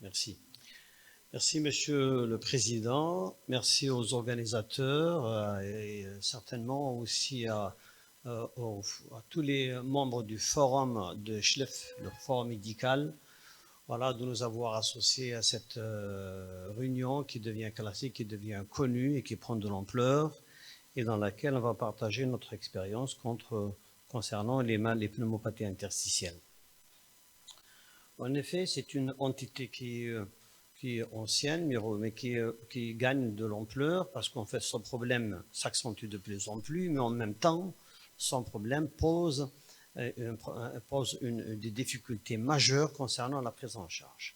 Merci. Merci, Monsieur le Président. Merci aux organisateurs et certainement aussi à tous les membres du forum de Schleff, le forum médical, voilà, de nous avoir associés à cette réunion qui devient classique, qui devient connue et qui prend de l'ampleur et dans laquelle on va partager notre expérience concernant les pneumopathies interstitielles. En effet, c'est une entité qui est ancienne, mais qui gagne de l'ampleur parce qu'en fait, son problème s'accentue de plus en plus, mais en même temps, son problème pose des difficultés majeures concernant la prise en charge.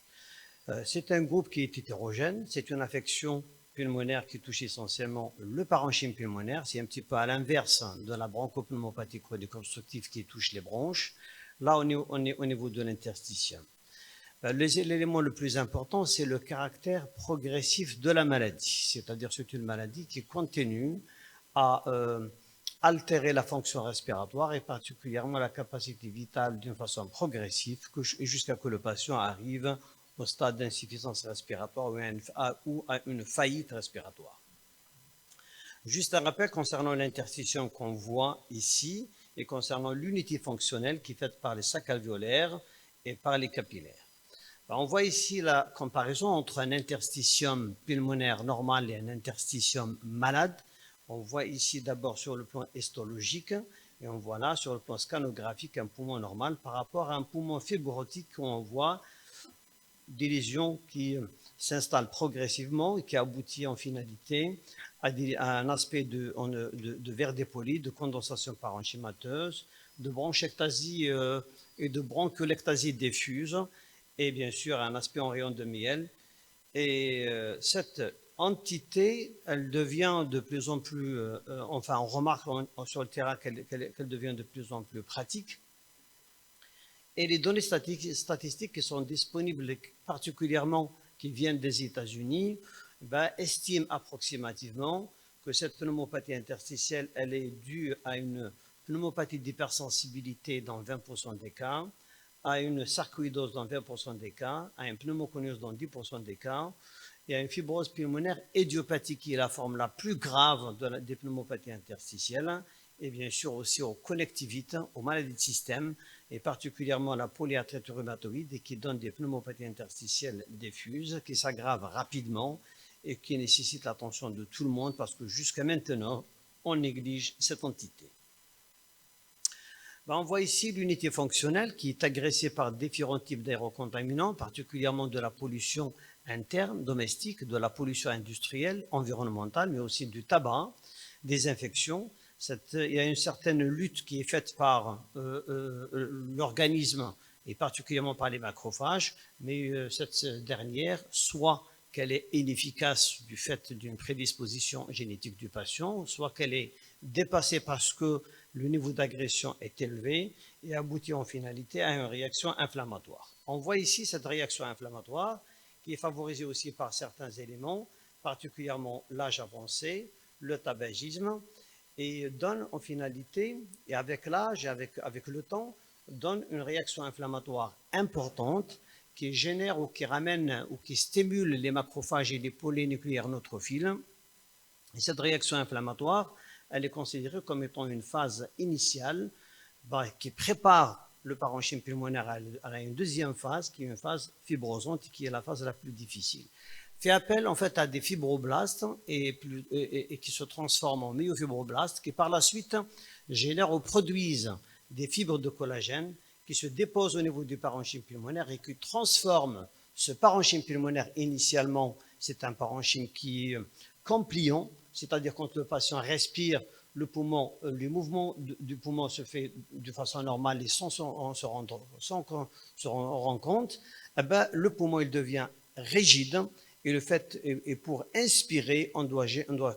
C'est un groupe qui est hétérogène, c'est une affection pulmonaire qui touche essentiellement le parenchyme pulmonaire, c'est un petit peu à l'inverse de la bronchopneumopathie chronique obstructive qui touche les bronches. Là, on est au niveau de l'interstitium. L'élément le plus important, c'est le caractère progressif de la maladie, c'est-à-dire c'est une maladie qui continue à altérer la fonction respiratoire et particulièrement la capacité vitale d'une façon progressive jusqu'à ce que le patient arrive au stade d'insuffisance respiratoire ou à une faillite respiratoire. Juste un rappel concernant l'interstitium qu'on voit ici et concernant l'unité fonctionnelle qui est faite par les sacs alvéolaires et par les capillaires. On voit ici la comparaison entre un interstitium pulmonaire normal et un interstitium malade. On voit ici d'abord sur le plan histologique et on voit là sur le plan scanographique un poumon normal par rapport à un poumon fibrotique où on voit des lésions qui s'installent progressivement et qui aboutit en finalité à un aspect de verre dépoli, de condensation parenchymateuse, de bronchectasie et de broncholectasie diffuse, et bien sûr un aspect en rayon de miel. Et cette entité, elle devient de plus en plus, enfin on remarque sur le terrain qu'elle devient de plus en plus pratique. Et les données statistiques qui sont disponibles, particulièrement qui viennent des États-Unis, estiment approximativement que cette pneumopathie interstitielle, elle est due à une pneumopathie d'hypersensibilité dans 20% des cas, à une sarcoïdose dans 20% des cas, à un pneumoconiose dans 10% des cas, et à une fibrose pulmonaire idiopathique qui est la forme la plus grave des pneumopathies interstitielles, et bien sûr aussi aux connectivites, aux maladies de système, et particulièrement à la polyarthrite rhumatoïde, et qui donne des pneumopathies interstitielles diffuses, qui s'aggravent rapidement et qui nécessitent l'attention de tout le monde parce que jusqu'à maintenant, on néglige cette entité. On voit ici l'unité fonctionnelle qui est agressée par différents types d'aérocontaminants, particulièrement de la pollution interne, domestique, de la pollution industrielle, environnementale, mais aussi du tabac, des infections. Il y a une certaine lutte qui est faite par l'organisme et particulièrement par les macrophages, mais cette dernière, soit qu'elle est inefficace du fait d'une prédisposition génétique du patient, soit qu'elle est dépassée parce que le niveau d'agression est élevé et aboutit en finalité à une réaction inflammatoire. On voit ici cette réaction inflammatoire qui est favorisée aussi par certains éléments, particulièrement l'âge avancé, le tabagisme, et donne en finalité, et avec l'âge et avec le temps, donne une réaction inflammatoire importante qui génère ou qui ramène ou qui stimule les macrophages et les polynucléaires neutrophiles. Et cette réaction inflammatoire, elle est considérée comme étant une phase initiale qui prépare le parenchyme pulmonaire à une deuxième phase, qui est une phase fibrosante, qui est la phase la plus difficile. Fait appel en fait à des fibroblastes et qui se transforment en myofibroblastes, qui par la suite génèrent ou produisent des fibres de collagène qui se déposent au niveau du parenchyme pulmonaire et qui transforment ce parenchyme pulmonaire. Initialement, c'est un parenchyme qui est compliant, c'est-à-dire quand le patient respire, le mouvement du poumon se fait de façon normale et sans qu'on se rende compte, le poumon il devient rigide et le fait et pour inspirer, on doit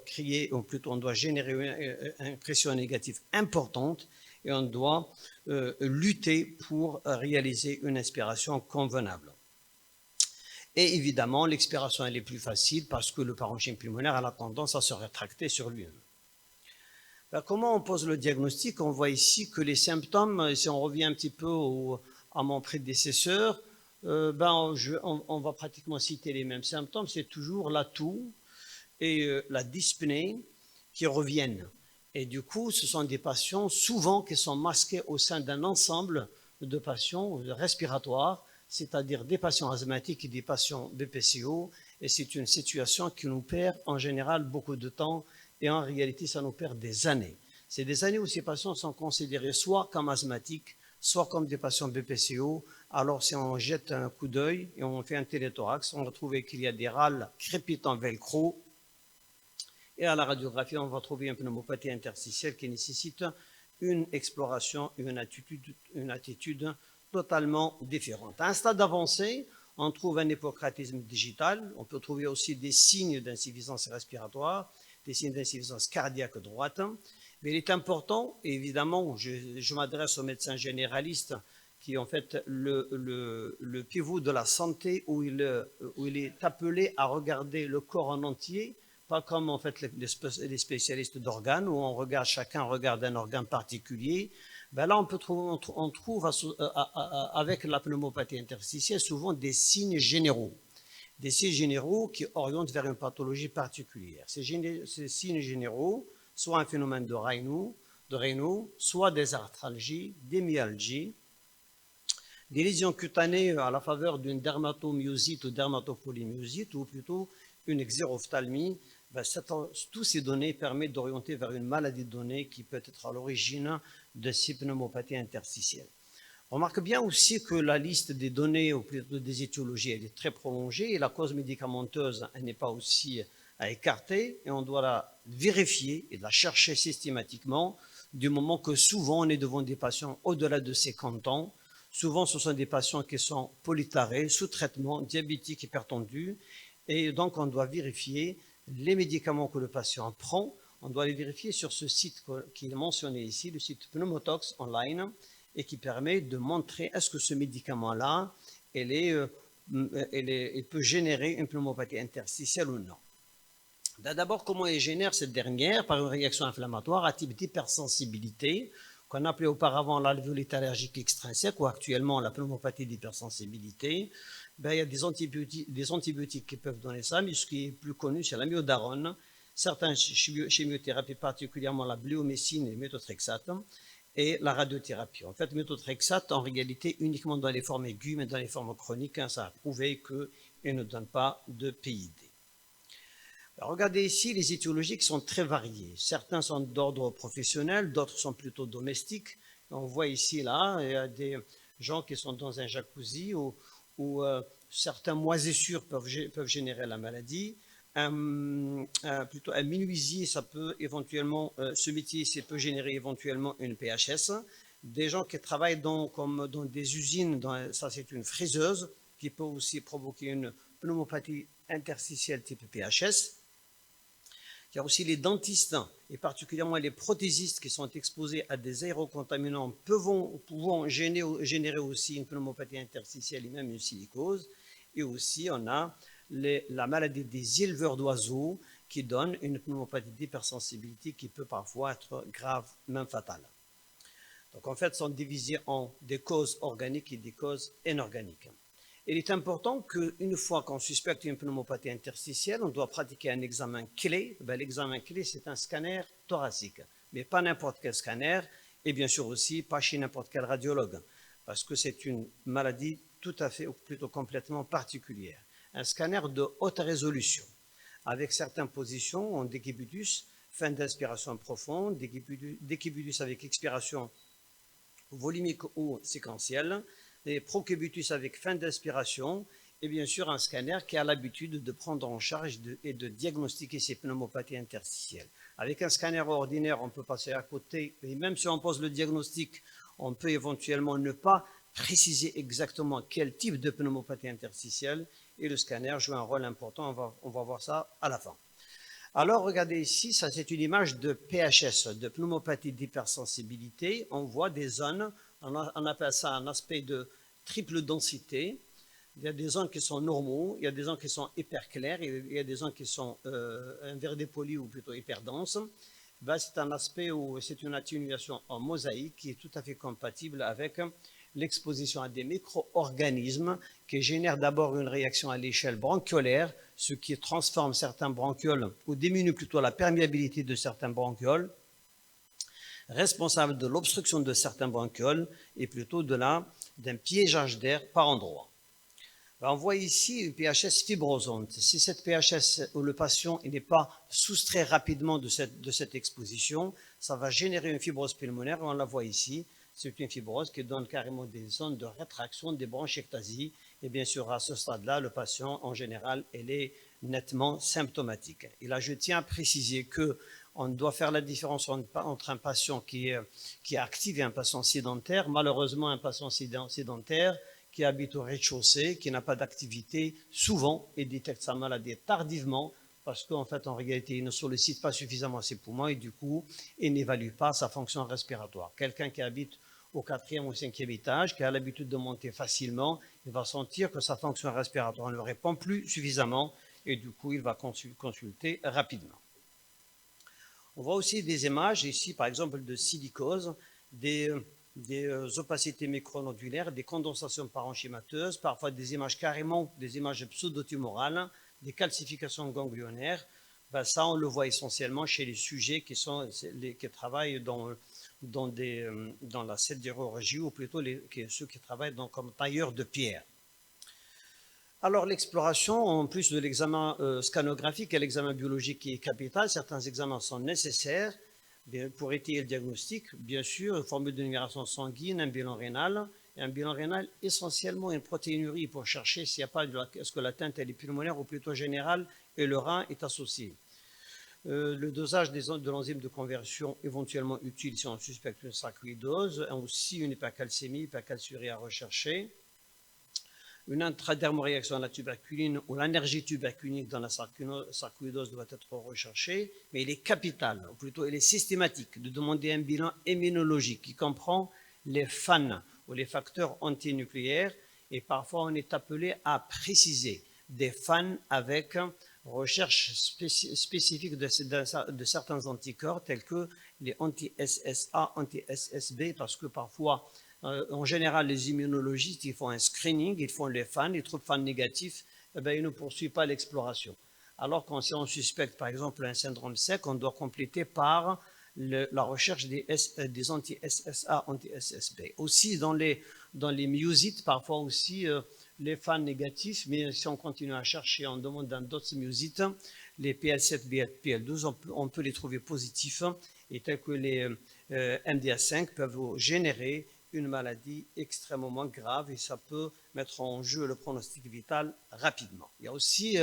créer, ou plutôt on doit générer une pression négative importante et on doit lutter pour réaliser une inspiration convenable. Et évidemment, l'expiration elle est plus facile parce que le parenchyme pulmonaire a la tendance à se rétracter sur lui-même. Comment on pose le diagnostic? On voit ici que les symptômes, si on revient un petit peu à mon prédécesseur, On va pratiquement citer les mêmes symptômes. C'est toujours la toux et la dyspnée qui reviennent. Et du coup, ce sont des patients souvent qui sont masqués au sein d'un ensemble de patients respiratoires, c'est-à-dire des patients asthmatiques et des patients BPCO. Et c'est une situation qui nous perd en général beaucoup de temps et en réalité, ça nous perd des années. C'est des années où ces patients sont considérés soit comme asthmatiques, soit comme des patients BPCO. Alors, si on jette un coup d'œil et on fait un téléthorax, on va trouver qu'il y a des râles crépitants velcro. Et à la radiographie, on va trouver une pneumopathie interstitielle qui nécessite une exploration, une attitude totalement différente. À un stade avancé, on trouve un hypocratisme digital. On peut trouver aussi des signes d'insuffisance respiratoire, des signes d'insuffisance cardiaque droite. Mais il est important, et évidemment, je m'adresse aux médecins généralistes qui est en fait le pivot de la santé où il est appelé à regarder le corps en entier, pas comme en fait les spécialistes d'organes où chacun regarde un organe particulier. Ben là, on trouve avec la pneumopathie interstitielle souvent des signes généraux qui orientent vers une pathologie particulière. Ces signes généraux, soit un phénomène de Raynaud, soit des arthralgies, des myalgies, des lésions cutanées à la faveur d'une dermatomyosite ou dermatopolymyosite, ou plutôt une xérophthalmie. Tous ces données permettent d'orienter vers une maladie donnée qui peut être à l'origine de ces pneumopathies interstitielles. On remarque bien aussi que la liste des données, ou plutôt des étiologies, elle est très prolongée et la cause médicamenteuse, elle n'est pas aussi à écarter et on doit la vérifier et la chercher systématiquement du moment que souvent on est devant des patients au-delà de 50 ans. Souvent, ce sont des patients qui sont polytarés, sous traitement, diabétiques, hypertendus et donc on doit vérifier les médicaments que le patient prend. On doit les vérifier sur ce site qui est mentionné ici, le site Pneumotox Online, et qui permet de montrer est-ce que ce médicament-là, il peut générer une pneumopathie interstitielle ou non. D'abord, comment il génère cette dernière? Par une réaction inflammatoire à type d'hypersensibilité, qu'on appelait auparavant l'alvéolite allergique extrinsèque, ou actuellement la pneumopathie d'hypersensibilité. Il y a des antibiotiques qui peuvent donner ça, mais ce qui est plus connu, c'est l'amiodarone, certaines chimiothérapies, particulièrement la bléomycine et le méthotrexate, et la radiothérapie. En fait, le méthotrexate, en réalité, uniquement dans les formes aiguës, mais dans les formes chroniques, ça a prouvé qu'il ne donne pas de PID. Alors, regardez ici les étiologies qui sont très variées. Certains sont d'ordre professionnel, d'autres sont plutôt domestiques. On voit ici, là, il y a des gens qui sont dans un jacuzzi où certaines moisissures peuvent générer la maladie. Plutôt un menuisier, ça peut éventuellement, ce métier peut générer éventuellement une PHS. Des gens qui travaillent comme dans des usines, ça c'est une fraiseuse qui peut aussi provoquer une pneumopathie interstitielle type PHS. Il y a aussi les dentistes et particulièrement les prothésistes qui sont exposés à des aérocontaminants pouvant générer aussi une pneumopathie interstitielle et même une silicose. Et aussi, on a la maladie des éleveurs d'oiseaux qui donne une pneumopathie d'hypersensibilité qui peut parfois être grave, même fatale. Donc en fait, sont divisés en des causes organiques et des causes inorganiques. Il est important qu'une fois qu'on suspecte une pneumopathie interstitielle, on doit pratiquer un examen clé. L'examen clé, c'est un scanner thoracique, mais pas n'importe quel scanner, et bien sûr aussi pas chez n'importe quel radiologue, parce que c'est une maladie tout à fait, ou plutôt complètement particulière. Un scanner de haute résolution, avec certaines positions en décubitus, fin d'inspiration profonde, décubitus avec expiration volumique ou séquentielle, et procubitus avec fin d'inspiration, et bien sûr un scanner qui a l'habitude de prendre en charge et de diagnostiquer ces pneumopathies interstitielles. Avec un scanner ordinaire, on peut passer à côté, et même si on pose le diagnostic, on peut éventuellement ne pas préciser exactement quel type de pneumopathie interstitielle, et le scanner joue un rôle important, on va voir ça à la fin. Alors, regardez ici, ça c'est une image de PHS, de pneumopathie d'hypersensibilité. On voit des zones, on appelle ça un aspect de triple densité. Il y a des zones qui sont normaux, il y a des zones qui sont hyper claires, il y a des zones qui sont inverdépolies ou plutôt hyper denses. C'est un aspect où c'est une atténuation en mosaïque qui est tout à fait compatible avec l'exposition à des micro-organismes qui génèrent d'abord une réaction à l'échelle bronchiolaire, ce qui transforme certains bronchioles ou diminue plutôt la perméabilité de certains bronchioles, responsable de l'obstruction de certains bronchioles et plutôt d'un piégeage d'air par endroits. On voit ici une PHS fibrosante. Si cette PHS où le patient n'est pas soustrait rapidement de cette exposition, ça va générer une fibrose pulmonaire, on la voit ici. C'est une fibrose qui donne carrément des zones de rétraction, des bronchiectasies. Et bien sûr, à ce stade-là, le patient, en général, il est nettement symptomatique. Et là, je tiens à préciser qu'on doit faire la différence entre un patient qui est actif et un patient sédentaire. Malheureusement, un patient sédentaire qui habite au rez-de-chaussée, qui n'a pas d'activité, souvent, et détecte sa maladie tardivement, parce qu'en fait, en réalité, il ne sollicite pas suffisamment ses poumons et du coup, il n'évalue pas sa fonction respiratoire. Quelqu'un qui habite au 4e ou 5e étage, qui a l'habitude de monter facilement, il va sentir que sa fonction respiratoire ne répond plus suffisamment et du coup, il va consulter rapidement. On voit aussi des images ici, par exemple, de silicose, des opacités micronodulaires, des condensations parenchymateuses, parfois des images carrément, des images pseudotumorales, des calcifications ganglionnaires. Ben ça, on le voit essentiellement chez les sujets qui travaillent dans la sidérurgie, ou plutôt ceux qui travaillent comme tailleurs de pierre. Alors l'exploration, en plus de l'examen scanographique et l'examen biologique qui est capital, certains examens sont nécessaires pour étayer le diagnostic. Bien sûr, une formule de numération sanguine, un bilan rénal, et un bilan rénal essentiellement une protéinurie pour chercher s'il n'y a pas est-ce que l'atteinte est pulmonaire ou plutôt générale et le rein est associé. Le dosage de l'enzyme de conversion éventuellement utile si on suspecte une sarcoïdose, aussi une hypercalcémie, hypercalciurie à rechercher. Une intradermoréaction à la tuberculine ou l'énergie tuberculinique dans la sarcoïdose doit être recherchée, mais il est capital, ou plutôt il est systématique de demander un bilan immunologique qui comprend les FAN ou les facteurs antinucléaires, et parfois on est appelé à préciser des FAN avec recherche spécifique de certains anticorps tels que les anti-SSA, anti-SSB, parce que parfois en général, les immunologistes, ils font un screening, ils font les FAN, ils trouvent FAN négatifs, eh bien, ils ne poursuivent pas l'exploration. Alors quand si on suspecte, par exemple, un syndrome sec, on doit compléter par la recherche des anti-SSA, anti-SSB. Aussi, dans les myosites, parfois aussi, les FAN négatifs, mais si on continue à chercher, on demande dans d'autres myosites, les PL7, PL12, on peut les trouver positifs, et tels que les MDA5 peuvent générer une maladie extrêmement grave et ça peut mettre en jeu le pronostic vital rapidement. Il y a aussi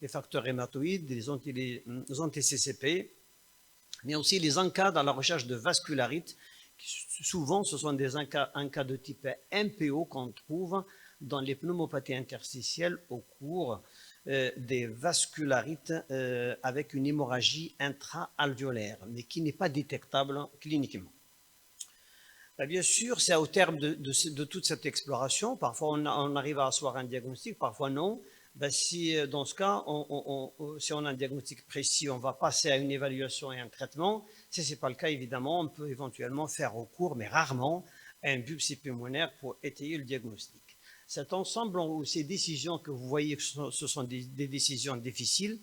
les facteurs hématoïdes, les anti-CCP, mais aussi les ANCA dans la recherche de vascularites. Souvent, ce sont des ANCA de type MPO qu'on trouve dans les pneumopathies interstitielles au cours des vascularites avec une hémorragie intra-alvéolaire, mais qui n'est pas détectable cliniquement. Bien sûr, c'est au terme de toute cette exploration. Parfois, on arrive à asseoir un diagnostic, parfois non. Si dans ce cas, si on a un diagnostic précis, on va passer à une évaluation et un traitement. Si ce n'est pas le cas, évidemment, on peut éventuellement faire recours, mais rarement, à un biopsie pulmonaire pour étayer le diagnostic. Cet ensemble ou ces décisions que vous voyez, ce sont des décisions difficiles.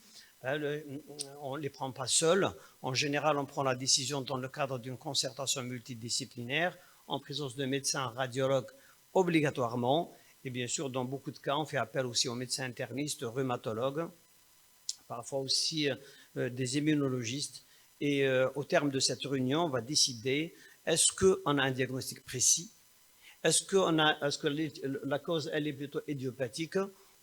On ne les prend pas seuls. En général, on prend la décision dans le cadre d'une concertation multidisciplinaire, en présence de médecins radiologues obligatoirement. Et bien sûr, dans beaucoup de cas, on fait appel aussi aux médecins internistes, rhumatologues, parfois aussi des immunologistes. Et au terme de cette réunion, on va décider, est-ce qu'on a un diagnostic précis? Est-ce que la cause, elle est plutôt idiopathique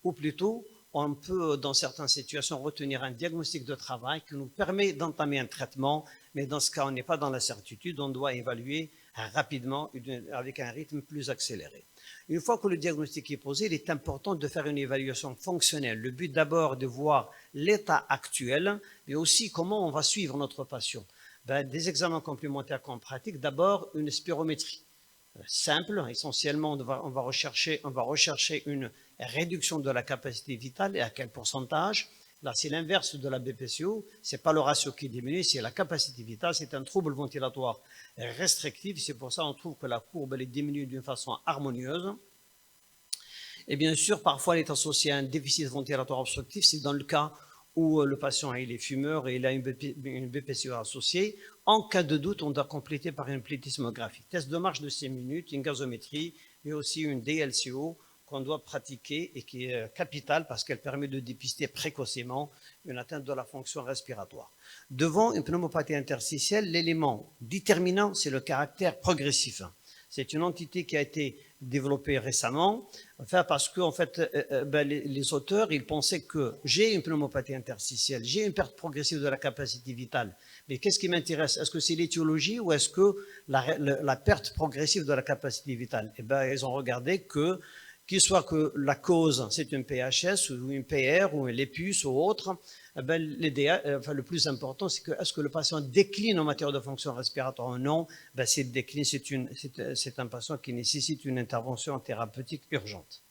ou plutôt on peut, dans certaines situations, retenir un diagnostic de travail qui nous permet d'entamer un traitement, mais dans ce cas, on n'est pas dans la certitude, on doit évaluer rapidement avec un rythme plus accéléré. Une fois que le diagnostic est posé, il est important de faire une évaluation fonctionnelle. Le but d'abord de voir l'état actuel, mais aussi comment on va suivre notre patient. Des examens complémentaires qu'on pratique, d'abord une spirométrie. Simple, essentiellement, on va rechercher une réduction de la capacité vitale et à quel pourcentage. Là, c'est l'inverse de la BPCO. Ce n'est pas le ratio qui diminue, c'est la capacité vitale. C'est un trouble ventilatoire restrictif. C'est pour ça qu'on trouve que la courbe elle diminue d'une façon harmonieuse. Et bien sûr, parfois, elle est associée à un déficit ventilatoire obstructif. C'est dans le cas où le patient il est fumeur et il a une BPCO associée. En cas de doute, on doit compléter par une plethysmographie. Test de marche de 6 minutes, une gazométrie, mais aussi une DLCO qu'on doit pratiquer et qui est capitale parce qu'elle permet de dépister précocement une atteinte de la fonction respiratoire. Devant une pneumopathie interstitielle, l'élément déterminant, c'est le caractère progressif. C'est une entité qui a été développée récemment, enfin parce que en fait, les auteurs ils pensaient que j'ai une pneumopathie interstitielle, j'ai une perte progressive de la capacité vitale. Mais qu'est-ce qui m'intéresse? Est-ce que c'est l'étiologie ou est-ce que la perte progressive de la capacité vitale? Eh bien, ils ont regardé que qu'il soit que la cause, c'est une PHS ou une PR ou un lépus ou autre, eh bien, le plus important, c'est que est-ce que le patient décline en matière de fonction respiratoire ou non? Ben, s'il décline, c'est un patient qui nécessite une intervention thérapeutique urgente.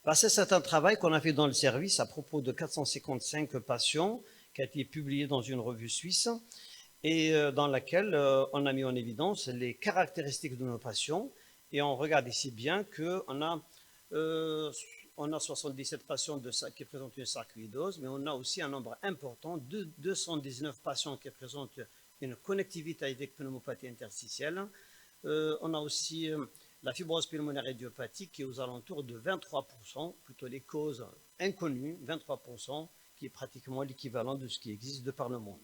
Ben, c'est un travail qu'on a fait dans le service à propos de 455 patients qui a été publié dans une revue suisse et dans laquelle on a mis en évidence les caractéristiques de nos patients. Et on regarde ici bien qu'on a 77 patients qui présentent une sarcoïdose, mais on a aussi un nombre important de 219 patients qui présentent une connectivité avec pneumopathie interstitielle. On a aussi la fibrose pulmonaire idiopathique qui est aux alentours de 23%, plutôt les causes inconnues, 23%, qui est pratiquement l'équivalent de ce qui existe de par le monde.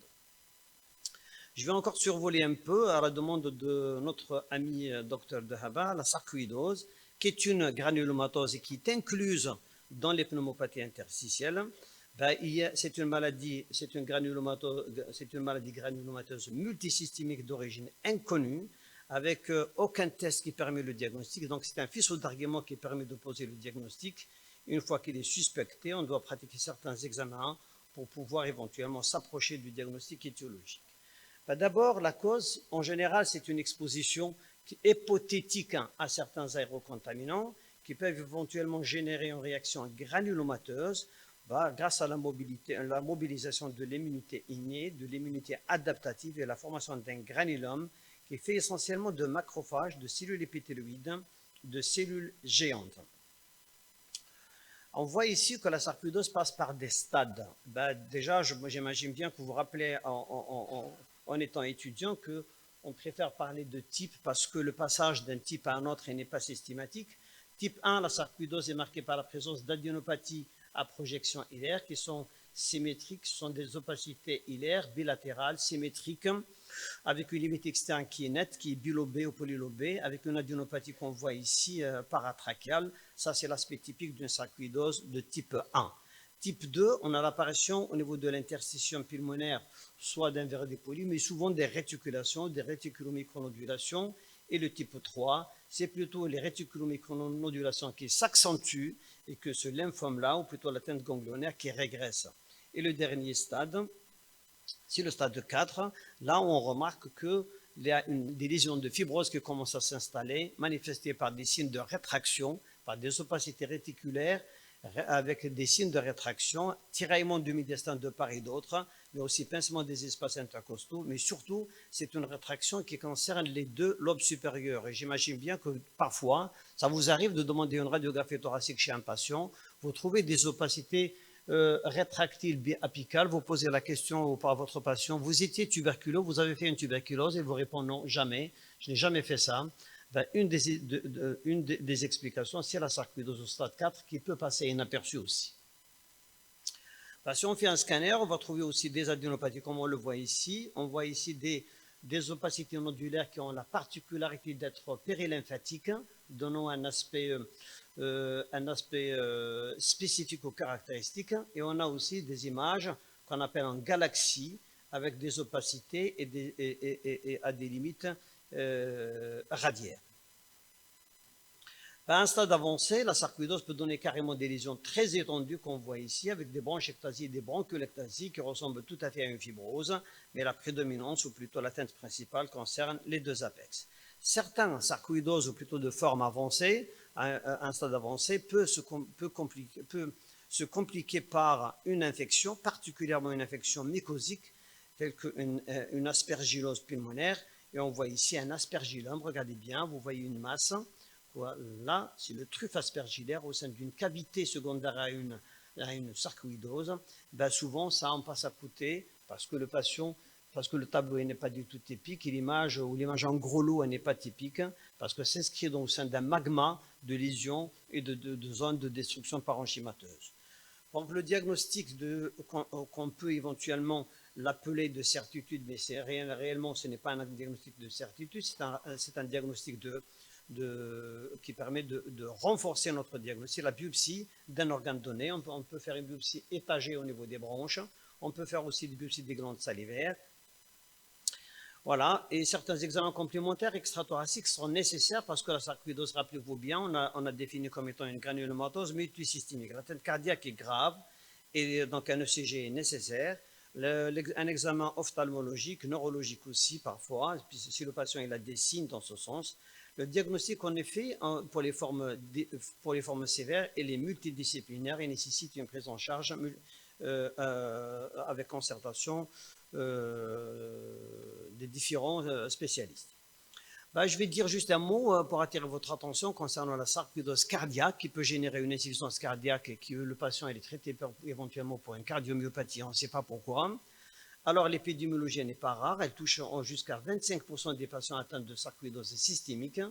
Je vais encore survoler un peu, à la demande de notre ami Dr Dehaba, la sarcoïdose, qui est une granulomatose et qui est incluse dans les pneumopathies interstitielles. C'est une maladie granulomateuse multisystémique d'origine inconnue, avec aucun test qui permet le diagnostic. Donc c'est un faisceau d'arguments qui permet de poser le diagnostic. Une fois qu'il est suspecté, on doit pratiquer certains examens pour pouvoir éventuellement s'approcher du diagnostic étiologique. D'abord, la cause, en général, c'est une exposition hypothétique à certains aérocontaminants qui peuvent éventuellement générer une réaction granulomateuse grâce à la mobilisation de l'immunité innée, de l'immunité adaptative et la formation d'un granulome qui est fait essentiellement de macrophages, de cellules épithéloïdes, de cellules géantes. On voit ici que la sarcoïdose passe par des stades. Déjà, j'imagine bien que vous vous rappelez en étant étudiant qu'on préfère parler de type parce que le passage d'un type à un autre n'est pas systématique. Type 1, la sarcoïdose est marquée par la présence d'adénopathies à projection hilaire qui sont symétriques, ce sont des opacités hilaires bilatérales, symétriques, avec une limite externe qui est nette, qui est bilobée ou polylobée, avec une adénopathie qu'on voit ici paratrachiale. Ça, c'est l'aspect typique d'une sarcoïdose de type 1. Type 2, on a l'apparition au niveau de l'interstitium pulmonaire, soit d'un verre dépoli, mais souvent des réticulations, des réticulomicronodulations. Et le type 3, c'est plutôt les réticulomicronodulations qui s'accentuent et que ce lymphome-là, ou plutôt l'atteinte ganglionnaire, qui régresse. Et le dernier stade, c'est le stade 4. Là, on remarque qu'il y a des lésions de fibrose qui commencent à s'installer, manifestées par des signes de rétraction, par des opacités réticulaires, avec des signes de rétraction, tiraillement du médiastin de part et d'autre, mais aussi pincement des espaces intercostaux, mais surtout, c'est une rétraction qui concerne les deux lobes supérieurs. Et j'imagine bien que parfois, ça vous arrive de demander une radiographie thoracique chez un patient, vous trouvez des opacités rétractiles biapicales, vous posez la question à votre patient, vous étiez tuberculeux, vous avez fait une tuberculose, et il vous répond non, jamais, je n'ai jamais fait ça. Une des explications, c'est la sarcoïdose au stade 4 qui peut passer inaperçue aussi. Si on fait un scanner, on va trouver aussi des adénopathies comme on le voit ici. On voit ici des opacités nodulaires qui ont la particularité d'être périlymphatiques, donnant un aspect spécifique aux caractéristiques. Et on a aussi des images qu'on appelle en galaxie, avec des opacités et à des limites radiaires. À un stade avancé, la sarcoïdose peut donner carrément des lésions très étendues qu'on voit ici, avec des bronchectasies et des broncholectasies qui ressemblent tout à fait à une fibrose, mais la prédominance, ou plutôt l'atteinte principale, concerne les deux apex. Certains sarcoïdoses, ou plutôt de forme avancée, un stade avancé, peut se compliquer par une infection, particulièrement une infection mycosique, telle qu'une aspergillose pulmonaire. Et on voit ici un aspergillome, regardez bien, vous voyez une masse. Là, c'est le truffe aspergillaire au sein d'une cavité secondaire à une sarcoïdose. Ben souvent, ça en passe à côté parce que le tableau n'est pas du tout typique, et l'image en gros lot n'est pas typique, parce que s'inscrit au sein d'un magma de lésions et de zones de destruction parenchymateuse. Donc le diagnostic qu'on peut éventuellement l'appeler de certitude, mais réellement ce n'est pas un diagnostic de certitude, c'est un diagnostic qui permet de renforcer notre diagnostic. La biopsie d'un organe donné, on peut faire une biopsie étagée au niveau des bronches, on peut faire aussi des biopsies des glandes salivaires. Voilà, et certains examens complémentaires extrathoraciques seront nécessaires parce que la sarcoïdose, rappelez-vous bien, on a défini comme étant une granulomatose multisystémique. L'atteinte cardiaque est grave et donc un ECG est nécessaire. Un examen ophtalmologique, neurologique aussi parfois, si le patient il a des signes dans ce sens. Le diagnostic en effet pour les formes sévères et les multidisciplinaires et nécessite une prise en charge avec concertation des différents spécialistes. Je vais dire juste un mot pour attirer votre attention concernant la sarcoïdose cardiaque qui peut générer une insuffisance cardiaque et que le patient est traité éventuellement pour une cardiomyopathie, on ne sait pas pourquoi. Alors l'épidémiologie n'est pas rare, elle touche jusqu'à 25% des patients atteints de sarcoïdose systémique.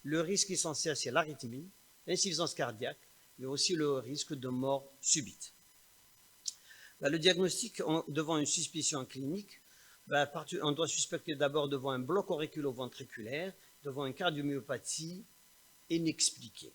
Le risque essentiel, c'est l'arythmie, l'insuffisance cardiaque, mais aussi le risque de mort subite. Le diagnostic devant une suspicion clinique, on doit suspecter d'abord devant un bloc auriculo-ventriculaire, devant une cardiomyopathie inexpliquée.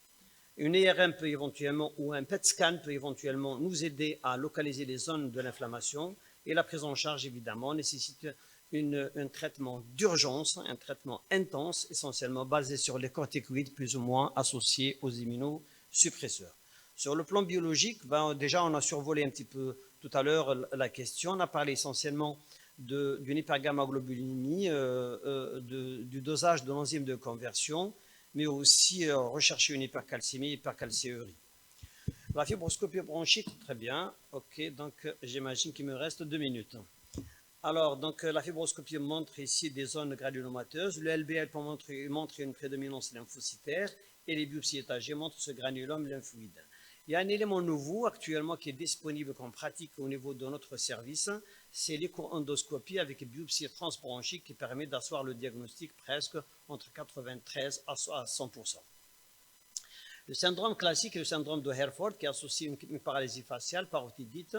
Une IRM peut éventuellement, ou un PET scan peut éventuellement nous aider à localiser les zones de l'inflammation, et la prise en charge, évidemment, nécessite un traitement d'urgence, un traitement intense, essentiellement basé sur les corticoïdes plus ou moins associés aux immunosuppresseurs. Sur le plan biologique, déjà on a survolé un petit peu tout à l'heure la question, on a parlé essentiellement d'une hypergammaglobulinémie, du dosage de l'enzyme de conversion, mais aussi rechercher une hypercalcémie, hypercalcéurie. La fibroscopie bronchique, très bien. Ok, donc j'imagine qu'il me reste 2 minutes. Alors, donc la fibroscopie montre ici des zones granulomateuses. Le LBL montre une prédominance lymphocytaire et les biopsies étagées montrent ce granulome lymphoïde. Il y a un élément nouveau actuellement qui est disponible comme pratique au niveau de notre service, c'est l'écho-endoscopie avec biopsie transbronchique qui permet d'asseoir le diagnostic presque entre 93 à 100%. Le syndrome classique est le syndrome de Herford qui associe une paralysie faciale parotidite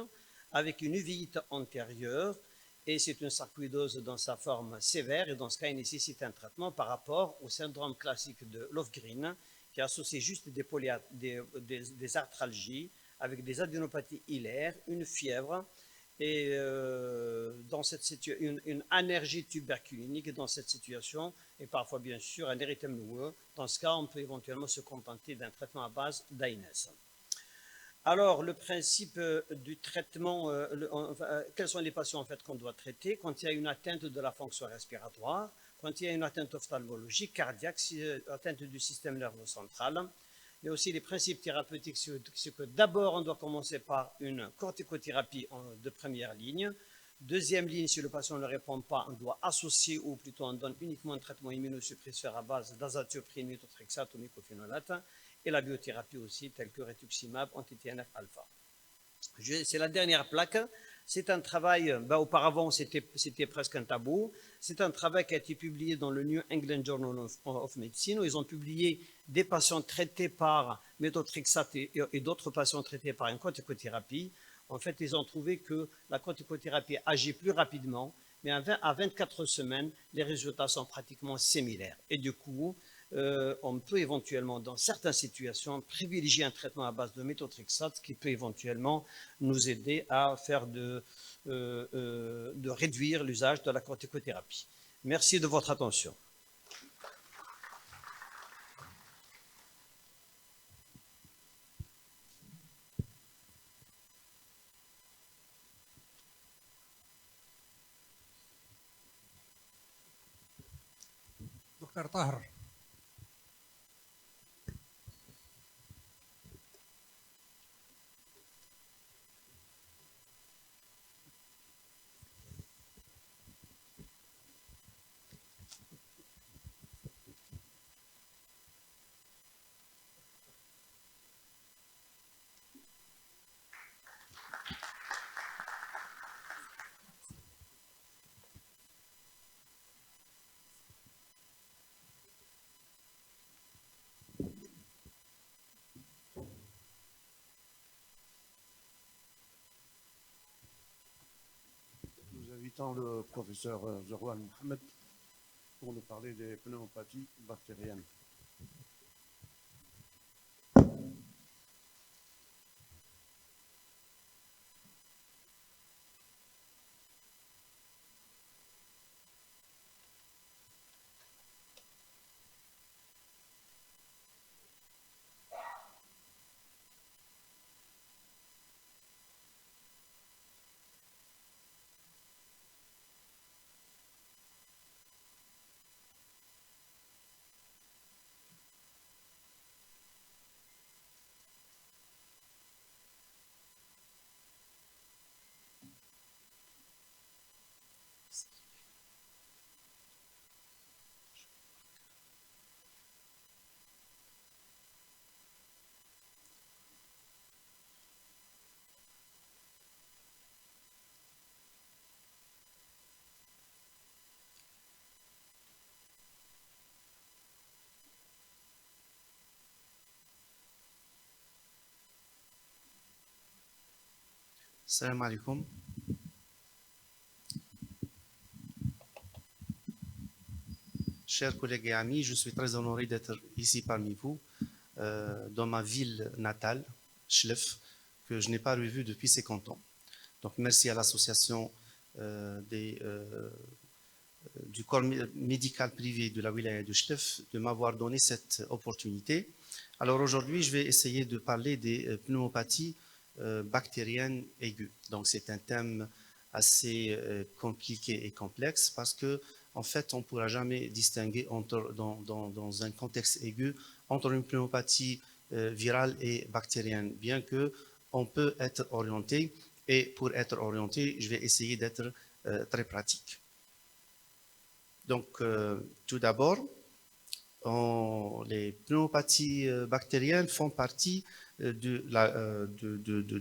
avec une uvéite antérieure et c'est une sarcoïdose dans sa forme sévère et dans ce cas il nécessite un traitement par rapport au syndrome classique de Lofgren qui associe juste des arthralgies avec des adénopathies hilaires, une fièvre et une allergie tuberculinique dans cette situation et parfois bien sûr un érythème noueux. Dans ce cas, on peut éventuellement se contenter d'un traitement à base d'AINES. Alors, le principe du traitement, quels sont les patients en fait qu'on doit traiter quand il y a une atteinte de la fonction respiratoire, quand il y a une atteinte ophtalmologique, cardiaque, atteinte du système nerveux central, mais aussi les principes thérapeutiques, c'est que d'abord on doit commencer par une corticothérapie de première ligne. Deuxième ligne, si le patient ne répond pas, on doit associer ou plutôt on donne uniquement un traitement immunosuppresseur à base d'azatioprine, méthotrexate ou mycophénolate et la biothérapie aussi, telle que rituximab, anti-TNF-alpha. C'est la dernière plaque. C'est un travail, auparavant c'était presque un tabou, c'est un travail qui a été publié dans le New England Journal of Medicine où ils ont publié des patients traités par méthotrexate et d'autres patients traités par une corticothérapie. En fait, ils ont trouvé que la corticothérapie agit plus rapidement, mais à 24 semaines, les résultats sont pratiquement similaires. Et du coup, on peut éventuellement, dans certaines situations, privilégier un traitement à base de méthotrexate qui peut éventuellement nous aider à faire de réduire l'usage de la corticothérapie. Merci de votre attention. دكتور طاهر. Nous invitons le professeur Zerwan Mohamed pour nous parler des pneumopathies bactériennes. Salam alaikum. Chers collègues et amis, je suis très honoré d'être ici parmi vous, dans ma ville natale, Chlef, que je n'ai pas revue depuis 50 ans. Donc merci à l'association du corps médical privé de la wilaya de Chlef de m'avoir donné cette opportunité. Alors aujourd'hui, je vais essayer de parler des pneumopathies bactériennes aiguës. Donc c'est un thème assez compliqué et complexe parce que en fait, on ne pourra jamais distinguer dans un contexte aigu entre une pneumopathie virale et bactérienne, bien que on peut être orienté. Et pour être orienté, je vais essayer d'être très pratique. Donc, tout d'abord, les pneumopathies bactériennes font partie de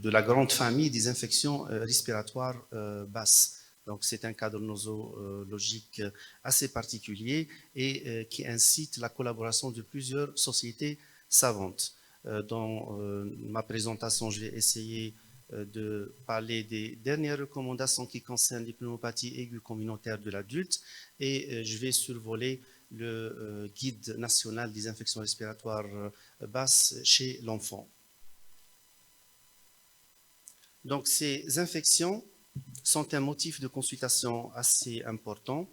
la grande famille des infections respiratoires basses. Donc, c'est un cadre nosologique assez particulier et qui incite la collaboration de plusieurs sociétés savantes. Dans ma présentation, je vais essayer de parler des dernières recommandations qui concernent les pneumopathies aiguës communautaires de l'adulte et je vais survoler le guide national des infections respiratoires basses chez l'enfant. Donc, ces infections sont un motif de consultation assez important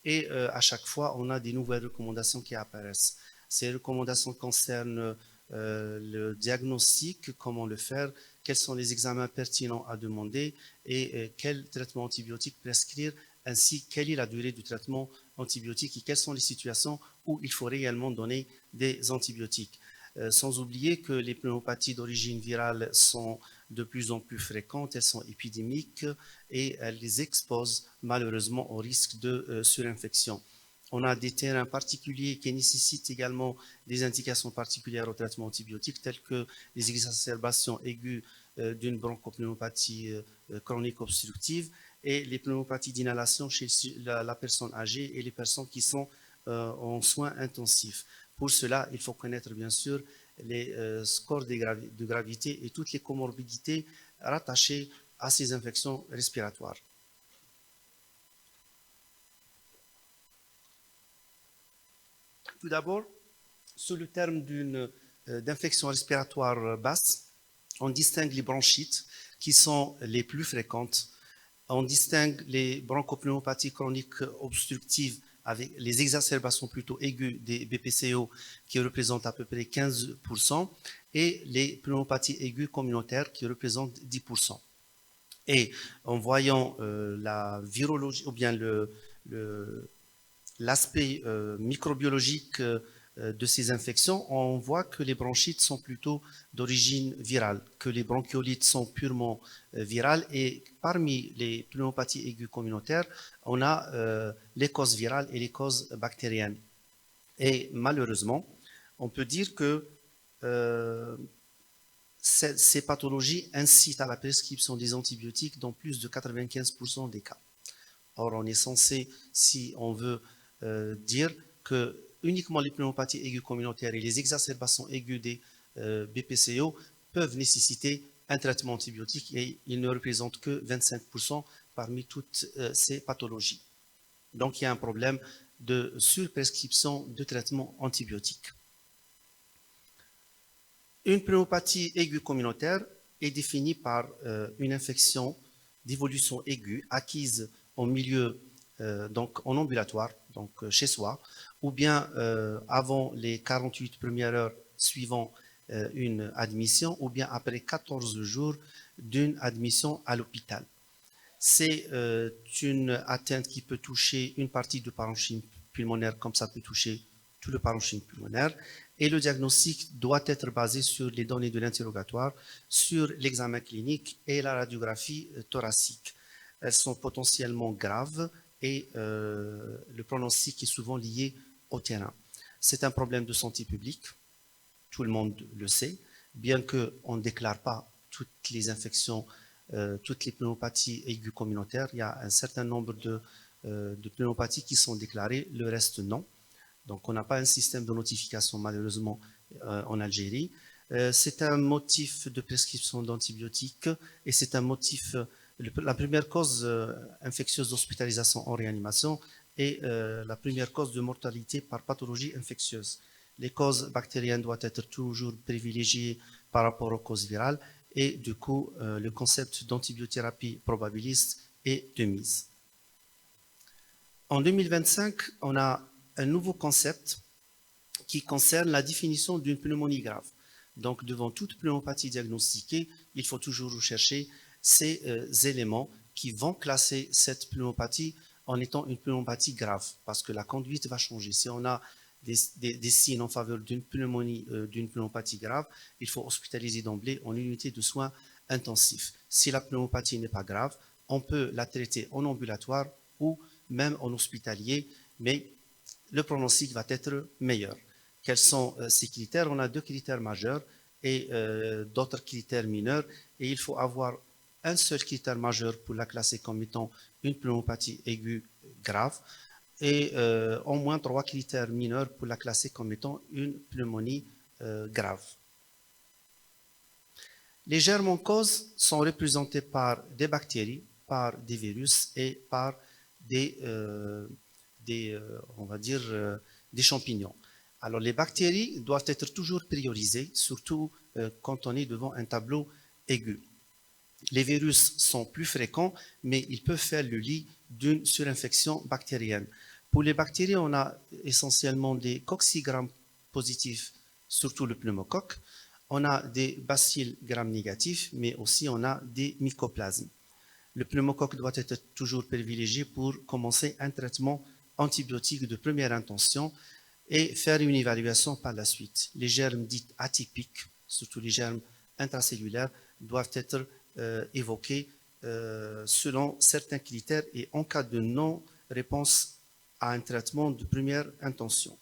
et à chaque fois, on a des nouvelles recommandations qui apparaissent. Ces recommandations concernent le diagnostic, comment le faire, quels sont les examens pertinents à demander et quel traitement antibiotique prescrire, ainsi quelle est la durée du traitement antibiotique et quelles sont les situations où il faut réellement donner des antibiotiques. Sans oublier que les pneumopathies d'origine virale sont de plus en plus fréquentes, elles sont épidémiques et elles les exposent malheureusement au risque de surinfection. On a des terrains particuliers qui nécessitent également des indications particulières au traitement antibiotique, telles que les exacerbations aiguës d'une bronchopneumopathie chronique obstructive et les pneumopathies d'inhalation chez la personne âgée et les personnes qui sont en soins intensifs. Pour cela, il faut connaître bien sûr les scores de gravité et toutes les comorbidités rattachées à ces infections respiratoires. Tout d'abord, sous le terme d'infection respiratoire basse, on distingue les bronchites qui sont les plus fréquentes. On distingue les bronchopneumopathies chroniques obstructives avec les exacerbations plutôt aiguës des BPCO qui représentent à peu près 15% et les pneumopathies aiguës communautaires qui représentent 10%. Et en voyant la virologie ou bien l'aspect microbiologique de ces infections, on voit que les bronchites sont plutôt d'origine virale, que les bronchiolites sont purement virales, et parmi les pneumopathies aiguës communautaires, on a les causes virales et les causes bactériennes. Et malheureusement, on peut dire que ces pathologies incitent à la prescription des antibiotiques dans plus de 95% des cas. Or, on est censé, si on veut dire que uniquement les pneumopathies aiguës communautaires et les exacerbations aiguës des BPCO peuvent nécessiter un traitement antibiotique, et ils ne représentent que 25% parmi toutes ces pathologies. Donc, il y a un problème de surprescription de traitements antibiotiques. Une pneumopathie aiguë communautaire est définie par une infection d'évolution aiguë acquise en milieu, donc en ambulatoire, donc chez soi, ou bien avant les 48 premières heures suivant une admission, ou bien après 14 jours d'une admission à l'hôpital. C'est une atteinte qui peut toucher une partie du parenchyme pulmonaire, comme ça peut toucher tout le parenchyme pulmonaire, et le diagnostic doit être basé sur les données de l'interrogatoire, sur l'examen clinique et la radiographie thoracique. Elles sont potentiellement graves et le pronostic est souvent lié au terrain. C'est un problème de santé publique, tout le monde le sait, bien qu'on ne déclare pas toutes les infections, toutes les pneumopathies aiguës communautaires. Il y a un certain nombre de pneumopathies qui sont déclarées, le reste non. Donc, on n'a pas un système de notification, malheureusement, en Algérie. C'est un motif de prescription d'antibiotiques, et c'est un motif, la première cause infectieuse d'hospitalisation en réanimation et la première cause de mortalité par pathologie infectieuse. Les causes bactériennes doivent être toujours privilégiées par rapport aux causes virales, et du coup, le concept d'antibiothérapie probabiliste est de mise. En 2025, on a un nouveau concept qui concerne la définition d'une pneumonie grave. Donc, devant toute pneumopathie diagnostiquée, il faut toujours rechercher ces éléments qui vont classer cette pneumopathie en étant une pneumopathie grave, parce que la conduite va changer. Si on a des signes en faveur d'une pneumopathie grave, il faut hospitaliser d'emblée en unité de soins intensifs. Si la pneumopathie n'est pas grave, on peut la traiter en ambulatoire ou même en hospitalier, mais le pronostic va être meilleur. Quels sont ces critères? On a deux critères majeurs et d'autres critères mineurs, et il faut avoir un seul critère majeur pour la classer comme étant une pneumopathie aiguë grave, et au moins 3 critères mineurs pour la classer comme étant une pneumonie grave. Les germes en cause sont représentés par des bactéries, par des virus et par on va dire, des champignons. Alors, les bactéries doivent être toujours priorisées, surtout quand on est devant un tableau aigu. Les virus sont plus fréquents, mais ils peuvent faire le lit d'une surinfection bactérienne. Pour les bactéries, on a essentiellement des cocci-gram positifs, surtout le pneumocoque. On a des bacilles gram négatifs, mais aussi on a des mycoplasmes. Le pneumocoque doit être toujours privilégié pour commencer un traitement antibiotique de première intention et faire une évaluation par la suite. Les germes dits atypiques, surtout les germes intracellulaires, doivent être évoqués selon certains critères et en cas de non-réponse à un traitement de première intention.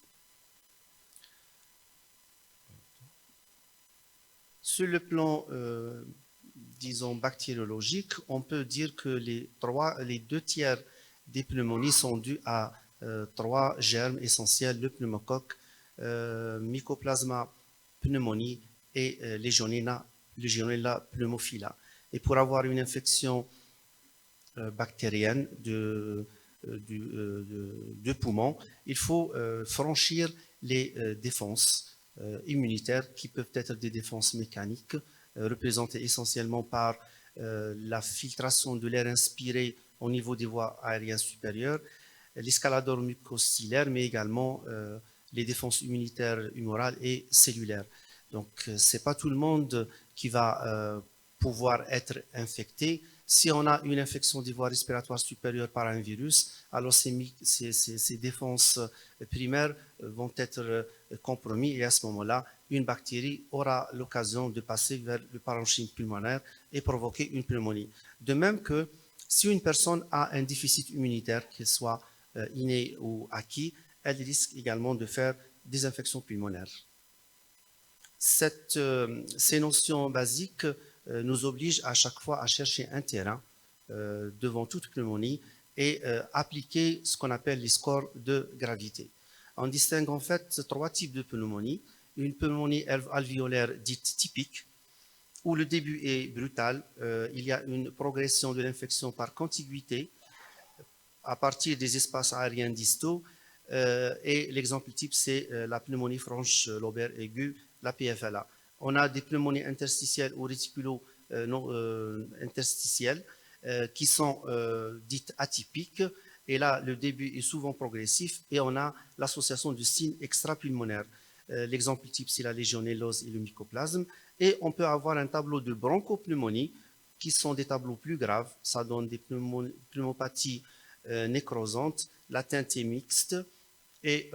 Sur le plan, disons, bactériologique, on peut dire que les 2 tiers des pneumonies sont dues à 3 germes essentiels, le pneumocoque, Mycoplasma pneumoniae et Legionella pneumophila. Et pour avoir une infection bactérienne de poumon, il faut franchir les défenses immunitaires qui peuvent être des défenses mécaniques, représentées essentiellement par la filtration de l'air inspiré au niveau des voies aériennes supérieures, l'escalador mucocillaire, mais également les défenses immunitaires humorales et cellulaires. Donc, ce n'est pas tout le monde qui va pouvoir être infecté. Si on a une infection des voies respiratoires supérieures par un virus, alors ces défenses primaires vont être compromises et à ce moment-là, une bactérie aura l'occasion de passer vers le parenchyme pulmonaire et provoquer une pneumonie. De même que si une personne a un déficit immunitaire, qu'il soit inné ou acquis, elle risque également de faire des infections pulmonaires. Ces notions basiques nous obligent à chaque fois à chercher un terrain devant toute pneumonie et appliquer ce qu'on appelle les scores de gravité. On distingue en fait 3 types de pneumonie. Une pneumonie alvéolaire dite typique, où le début est brutal, il y a une progression de l'infection par contiguïté à partir des espaces aériens distaux, et l'exemple type c'est la pneumonie franche lobaire aiguë, la PFLA. On a des pneumonies interstitielles ou réticulo-interstitielles qui sont dites atypiques, et là le début est souvent progressif et on a l'association de signes extrapulmonaires. L'exemple type c'est la légionellose et le mycoplasme, et on peut avoir un tableau de bronchopneumonie qui sont des tableaux plus graves, ça donne des pneumopathies nécrosantes, la teinte est mixte et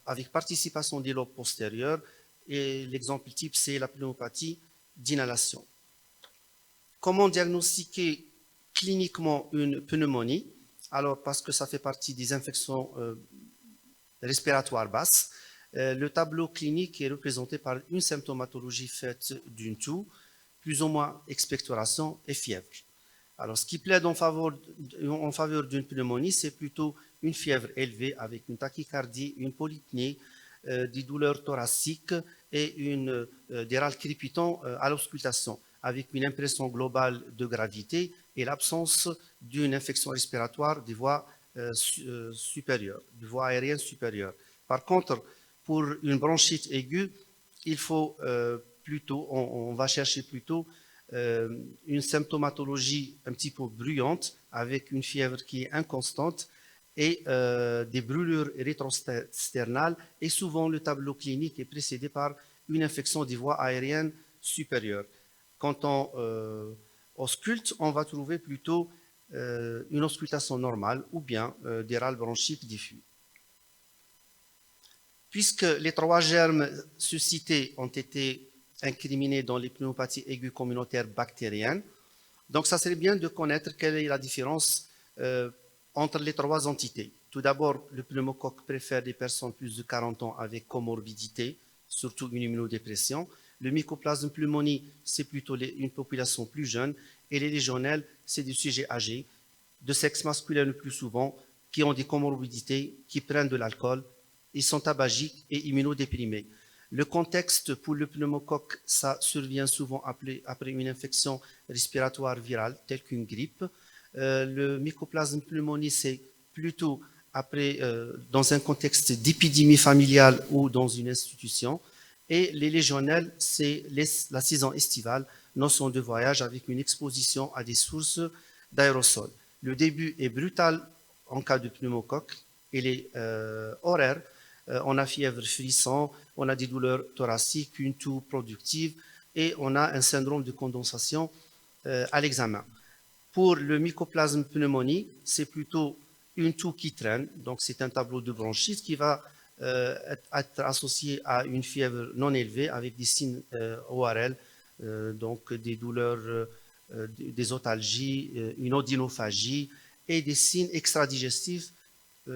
avec participation des lobes postérieurs, et l'exemple type c'est la pneumopathie d'inhalation. Comment diagnostiquer cliniquement une pneumonie? Alors, parce que ça fait partie des infections respiratoires basses, le tableau clinique est représenté par une symptomatologie faite d'une toux, plus ou moins expectoration et fièvre. Alors, ce qui plaide en faveur d'une pneumonie, c'est plutôt une fièvre élevée avec une tachycardie, une polypnée, des douleurs thoraciques et des râles crépitants à l'auscultation, avec une impression globale de gravité et l'absence d'une infection respiratoire des voies supérieures, des voies aériennes supérieures. Par contre, pour une bronchite aiguë, il faut plutôt, on va chercher plutôt une symptomatologie un petit peu bruyante, avec une fièvre qui est inconstante et des brûlures rétrosternales, et souvent le tableau clinique est précédé par une infection des voies aériennes supérieures. Quand on ausculte, on va trouver plutôt une auscultation normale ou bien des râles bronchiques diffus. Puisque les 3 germes suscités ont été incriminés dans les pneumopathies aiguës communautaires bactériennes, donc ça serait bien de connaître quelle est la différence entre les 3 entités. Tout d'abord, le pneumocoque préfère des personnes plus de 40 ans avec comorbidité, surtout une immunodépression. Le mycoplasme pneumonie, c'est plutôt une population plus jeune, et les légionelles, c'est des sujets âgés, de sexe masculin le plus souvent, qui ont des comorbidités, qui prennent de l'alcool, ils sont tabagiques et immunodéprimés. Le contexte pour le pneumocoque, ça survient souvent après une infection respiratoire virale, telle qu'une grippe. Le mycoplasme pneumonie, c'est plutôt dans un contexte d'épidémie familiale ou dans une institution. Et les légionelles, c'est la saison estivale, notion de voyage avec une exposition à des sources d'aérosols. Le début est brutal en cas de pneumocoque, il est horaire. On a fièvre frisson, on a des douleurs thoraciques, une toux productive et on a un syndrome de condensation à l'examen. Pour le mycoplasme pneumonie, c'est plutôt une toux qui traîne, donc c'est un tableau de bronchite qui va être associé à une fièvre non élevée avec des signes ORL, donc des douleurs, des otalgies, une odynophagie et des signes extradigestifs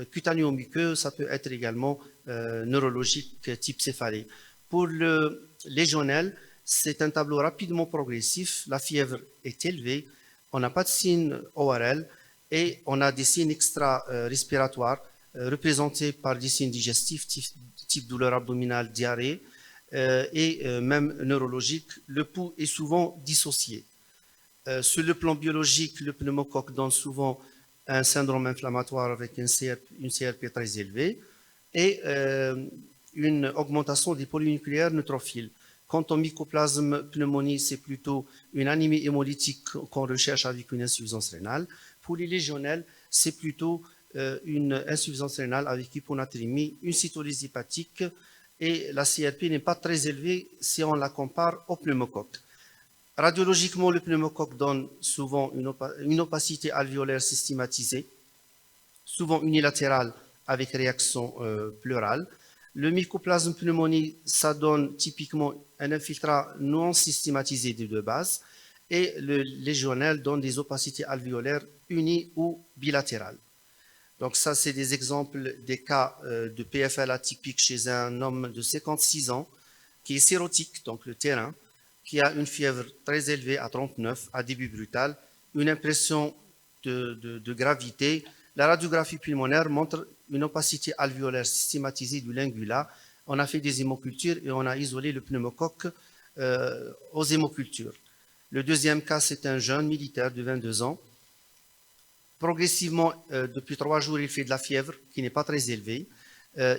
cutanéo-muqueux, ça peut être également neurologique type céphalée. Pour le légionelle, c'est un tableau rapidement progressif, la fièvre est élevée, on n'a pas de signes ORL et on a des signes extra-respiratoires représentés par des signes digestifs type douleur abdominale, diarrhée et même neurologique. Le pouls est souvent dissocié. Sur le plan biologique, le pneumocoque donne souvent un syndrome inflammatoire avec une CRP très élevée et une augmentation des polynucléaires neutrophiles. Quant au mycoplasme pneumonie, c'est plutôt une anémie hémolytique qu'on recherche avec une insuffisance rénale. Pour les légionelles, c'est plutôt une insuffisance rénale avec hyponatrémie, une cytolyse hépatique, et la CRP n'est pas très élevée si on la compare au pneumocoque. Radiologiquement, le pneumocoque donne souvent une opacité alvéolaire systématisée, souvent unilatérale avec réaction pleurale. Le mycoplasme pneumoniae, ça donne typiquement un infiltrat non systématisé des deux bases. Et le légionnel donne des opacités alvéolaires unies ou bilatérales. Donc ça, c'est des exemples des cas de PFL atypique chez un homme de 56 ans qui est sérotique, donc le terrain, qui a une fièvre très élevée à 39, à début brutal, une impression de gravité. La radiographie pulmonaire montre une opacité alvéolaire systématisée du lingula. On a fait des hémocultures et on a isolé le pneumocoque aux hémocultures. Le deuxième cas, c'est un jeune militaire de 22 ans. Progressivement, depuis 3 jours, il fait de la fièvre qui n'est pas très élevée.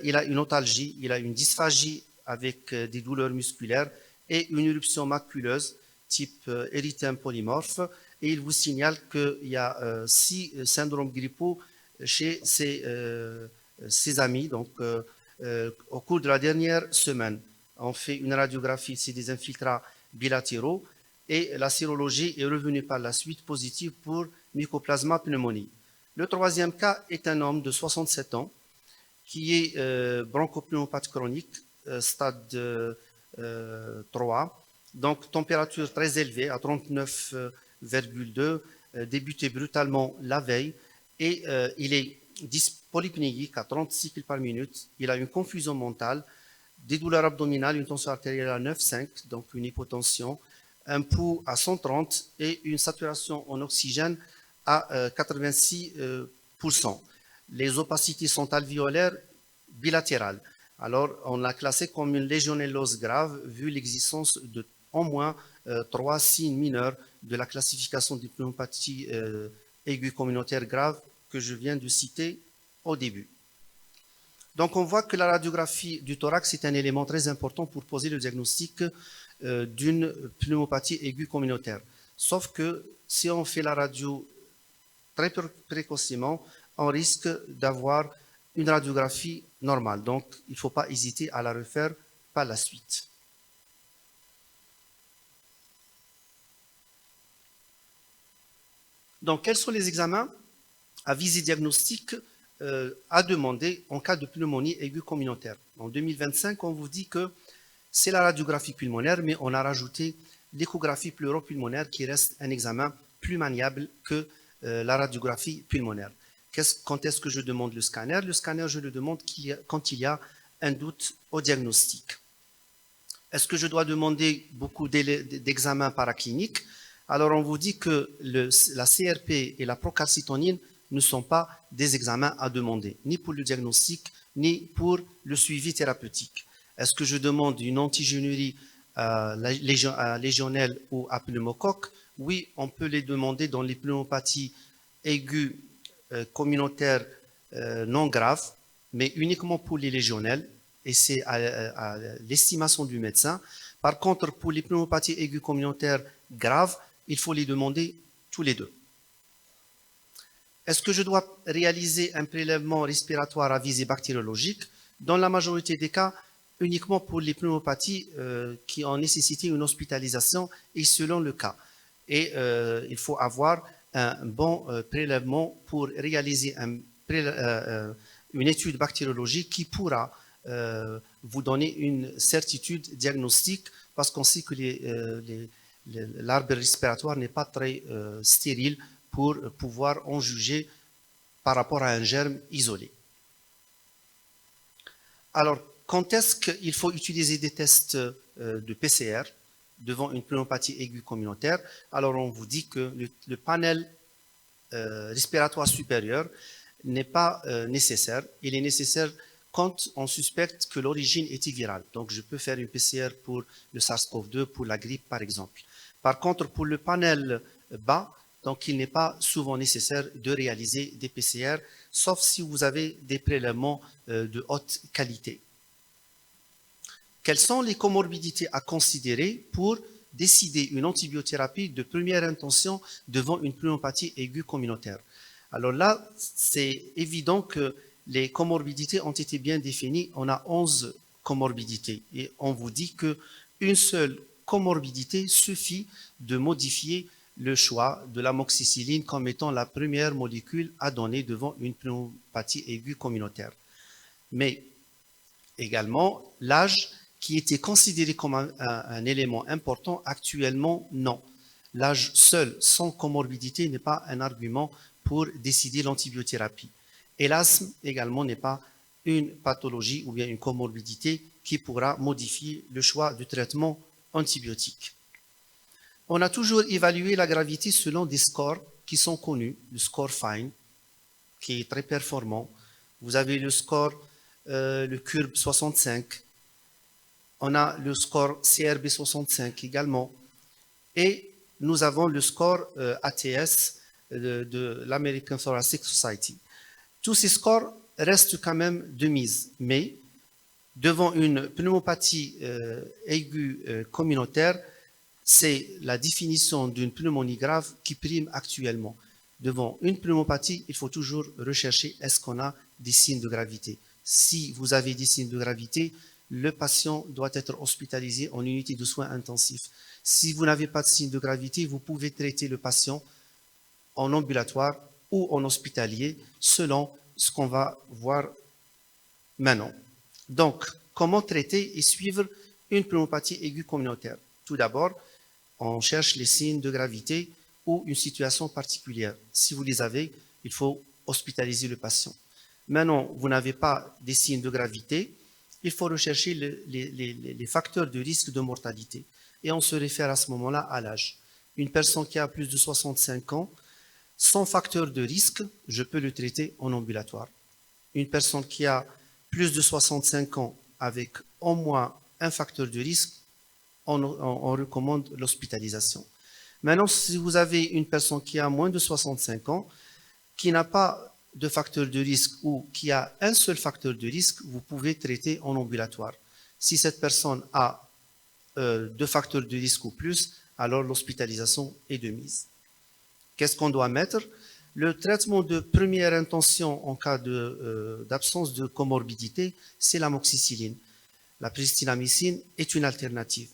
Il a une otalgie, il a une dysphagie avec des douleurs musculaires et une éruption maculeuse type érythème polymorphe. Et il vous signale qu'il y a 6 syndromes grippaux chez ses amis. Donc, au cours de la dernière semaine, on fait une radiographie, c'est des infiltrats bilatéraux. Et la sérologie est revenue par la suite positive pour Mycoplasma pneumoniae. Le troisième cas est un homme de 67 ans qui est bronchopneumopathe chronique, stade 3, donc température très élevée à 39,2, débuté brutalement la veille, et il est polypnéique à 30 cycles par minute, il a une confusion mentale, des douleurs abdominales, une tension artérielle à 9,5, donc une hypotension, un pouls à 130 et une saturation en oxygène à 86%. Les opacités sont alvéolaires bilatérales. Alors, on l'a classé comme une légionellose grave vu l'existence de au moins 3 signes mineurs de la classification des pneumopathies aiguës communautaires graves que je viens de citer au début. Donc, on voit que la radiographie du thorax est un élément très important pour poser le diagnostic d'une pneumopathie aiguë communautaire. Sauf que si on fait la radio très précocement, on risque d'avoir une radiographie normale. Donc, il ne faut pas hésiter à la refaire par la suite. Donc, quels sont les examens à visée diagnostique à demander en cas de pneumonie aiguë communautaire? En 2025, on vous dit que c'est la radiographie pulmonaire, mais on a rajouté l'échographie pleuropulmonaire qui reste un examen plus maniable que la radiographie pulmonaire. Quand est-ce que je demande le scanner? Le scanner, je le demande quand il y a un doute au diagnostic. Est-ce que je dois demander beaucoup d'examens paracliniques? Alors, on vous dit que la CRP et la procalcitonine ne sont pas des examens à demander, ni pour le diagnostic, ni pour le suivi thérapeutique. Est-ce que je demande une antigénurie légionnelle ou à pneumocoque? Oui, on peut les demander dans les pneumopathies aiguës communautaires non graves, mais uniquement pour les légionnelles, et c'est à l'estimation du médecin. Par contre, pour les pneumopathies aiguës communautaires graves, il faut les demander tous les deux. Est-ce que je dois réaliser un prélèvement respiratoire à visée bactériologique? Dans la majorité des cas, uniquement pour les pneumopathies qui ont nécessité une hospitalisation et selon le cas. Et il faut avoir un bon prélèvement pour réaliser une étude bactériologique qui pourra vous donner une certitude diagnostique parce qu'on sait que l'arbre respiratoire n'est pas très stérile pour pouvoir en juger par rapport à un germe isolé. Alors, quand est-ce qu'il faut utiliser des tests de PCR devant une pneumopathie aiguë communautaire? Alors, on vous dit que le panel respiratoire supérieur n'est pas nécessaire. Il est nécessaire quand on suspecte que l'origine était virale. Donc, je peux faire une PCR pour le SARS-CoV-2, pour la grippe, par exemple. Par contre, pour le panel bas, donc il n'est pas souvent nécessaire de réaliser des PCR, sauf si vous avez des prélèvements de haute qualité. Quelles sont les comorbidités à considérer pour décider une antibiothérapie de première intention devant une pneumopathie aiguë communautaire? Alors là, c'est évident que les comorbidités ont été bien définies. On a 11 comorbidités et on vous dit qu'une seule comorbidité, suffit de modifier le choix de l'amoxicilline comme étant la première molécule à donner devant une pneumopathie aiguë communautaire. Mais également, l'âge qui était considéré comme un élément important, actuellement, non. L'âge seul, sans comorbidité, n'est pas un argument pour décider l'antibiothérapie. Et l'asthme également n'est pas une pathologie ou bien une comorbidité qui pourra modifier le choix du traitement antibiotique. On a toujours évalué la gravité selon des scores qui sont connus, le score FINE, qui est très performant. Vous avez le score, le CURB 65, on a le score CRB 65 également, et nous avons le score ATS de l'American Thoracic Society. Tous ces scores restent quand même de mise, mais devant une pneumopathie aiguë communautaire, c'est la définition d'une pneumonie grave qui prime actuellement. Devant une pneumopathie, il faut toujours rechercher est-ce qu'on a des signes de gravité. Si vous avez des signes de gravité, le patient doit être hospitalisé en unité de soins intensifs. Si vous n'avez pas de signes de gravité, vous pouvez traiter le patient en ambulatoire ou en hospitalier, selon ce qu'on va voir maintenant. Donc, comment traiter et suivre une pneumopathie aiguë communautaire? Tout d'abord, on cherche les signes de gravité ou une situation particulière. Si vous les avez, il faut hospitaliser le patient. Maintenant, vous n'avez pas des signes de gravité, il faut rechercher les facteurs de risque de mortalité. Et on se réfère à ce moment-là à l'âge. Une personne qui a plus de 65 ans, sans facteur de risque, je peux le traiter en ambulatoire. Une personne qui a plus de 65 ans avec au moins un facteur de risque, on recommande l'hospitalisation. Maintenant, si vous avez une personne qui a moins de 65 ans, qui n'a pas de facteur de risque ou qui a un seul facteur de risque, vous pouvez traiter en ambulatoire. Si cette personne a deux facteurs de risque ou plus, alors l'hospitalisation est de mise. Qu'est-ce qu'on doit mettre? Le traitement de première intention en cas d'absence de comorbidité, c'est l'amoxicilline. La pristinamycine est une alternative.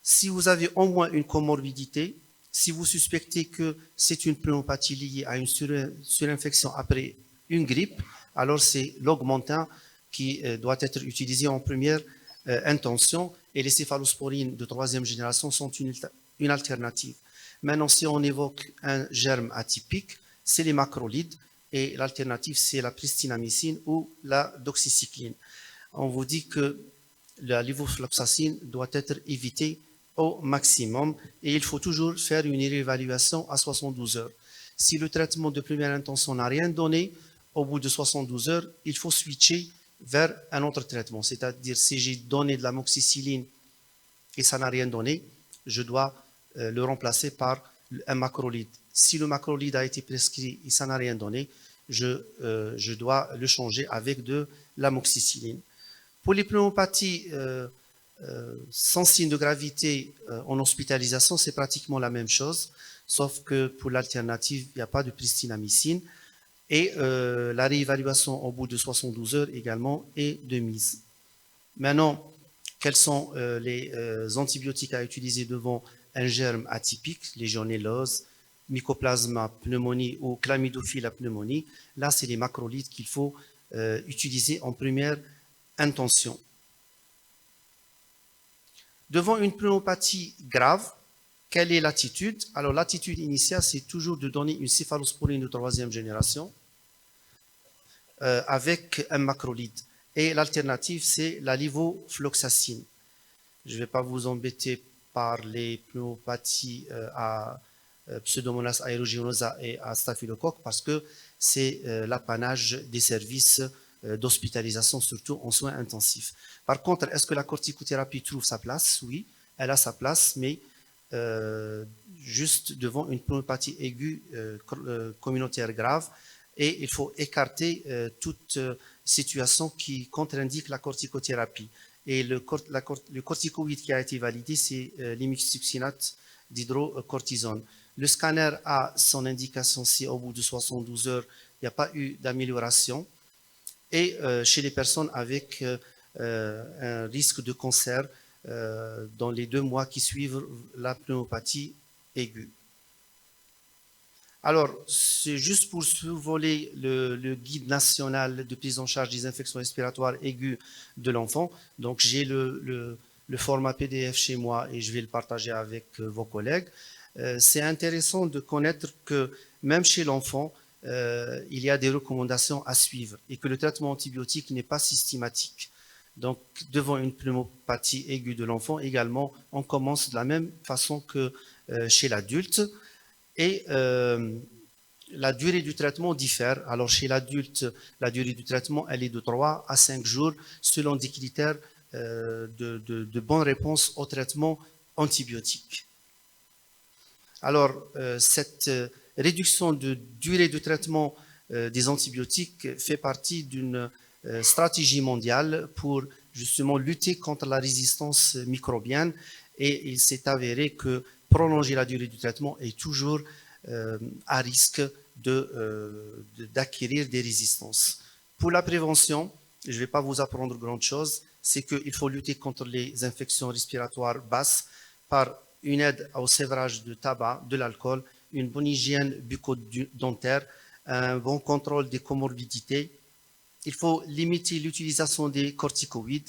Si vous avez au moins une comorbidité, si vous suspectez que c'est une pneumopathie liée à une surinfection après une grippe, alors c'est l'augmentin qui doit être utilisé en première intention, et les céphalosporines de troisième génération sont une alternative. Maintenant, si on évoque un germe atypique, c'est les macrolides, et l'alternative, c'est la pristinamycine ou la doxycycline. On vous dit que la levofloxacine doit être évitée au maximum, et il faut toujours faire une réévaluation à 72 heures. Si le traitement de première intention n'a rien donné, au bout de 72 heures, il faut switcher vers un autre traitement. C'est-à-dire, si j'ai donné de l'amoxicilline et ça n'a rien donné, je dois le remplacer par un macrolide. Si le macrolide a été prescrit et ça n'a rien donné, je dois le changer avec de l'amoxicilline. Pour les pneumopathies sans signe de gravité en hospitalisation, c'est pratiquement la même chose, sauf que pour l'alternative, il n'y a pas de pristinamycine. Et la réévaluation au bout de 72 heures également est de mise. Maintenant, quels sont les antibiotiques à utiliser devant un germe atypique, légionellose, mycoplasma pneumonie ou chlamydophila pneumonie? Là, c'est les macrolides qu'il faut utiliser en première intention. Devant une pneumopathie grave, quelle est l'attitude? Alors, l'attitude initiale, c'est toujours de donner une céphalosporine de troisième génération avec un macrolide. Et l'alternative, c'est la levofloxacine. Je ne vais pas vous embêter par les pneumopathies à Pseudomonas aeruginosa et à staphylocoque parce que c'est l'apanage des services d'hospitalisation, surtout en soins intensifs. Par contre, est-ce que la corticothérapie trouve sa place? Oui, elle a sa place, mais juste devant une pneumopathie aiguë communautaire grave, et il faut écarter toute situation qui contre-indique la corticothérapie. Et le corticoïde qui a été validé, c'est l'imixtuxinate d'hydrocortisone. Le scanner a son indication si au bout de 72 heures, il n'y a pas eu d'amélioration. Et chez les personnes avec un risque de cancer, dans les 2 mois qui suivent la pneumopathie aiguë. Alors, c'est juste pour survoler le guide national de prise en charge des infections respiratoires aiguës de l'enfant. Donc, j'ai le format PDF chez moi et je vais le partager avec vos collègues. C'est intéressant de connaître que même chez l'enfant, il y a des recommandations à suivre et que le traitement antibiotique n'est pas systématique. Donc, devant une pneumopathie aiguë de l'enfant, également, on commence de la même façon que chez l'adulte. Et la durée du traitement diffère. Alors, chez l'adulte, la durée du traitement, elle est de 3 à 5 jours selon des critères de bonne réponse au traitement antibiotique. Alors, cette réduction de durée de traitement des antibiotiques fait partie d'une stratégie mondiale pour justement lutter contre la résistance microbienne et il s'est avéré que prolonger la durée du traitement est toujours à risque d'acquérir des résistances. Pour la prévention, je ne vais pas vous apprendre grand chose, c'est qu'il faut lutter contre les infections respiratoires basses par une aide au sévrage de tabac, de l'alcool, une bonne hygiène bucco-dentaire, un bon contrôle des comorbidités. Il faut limiter l'utilisation des corticoïdes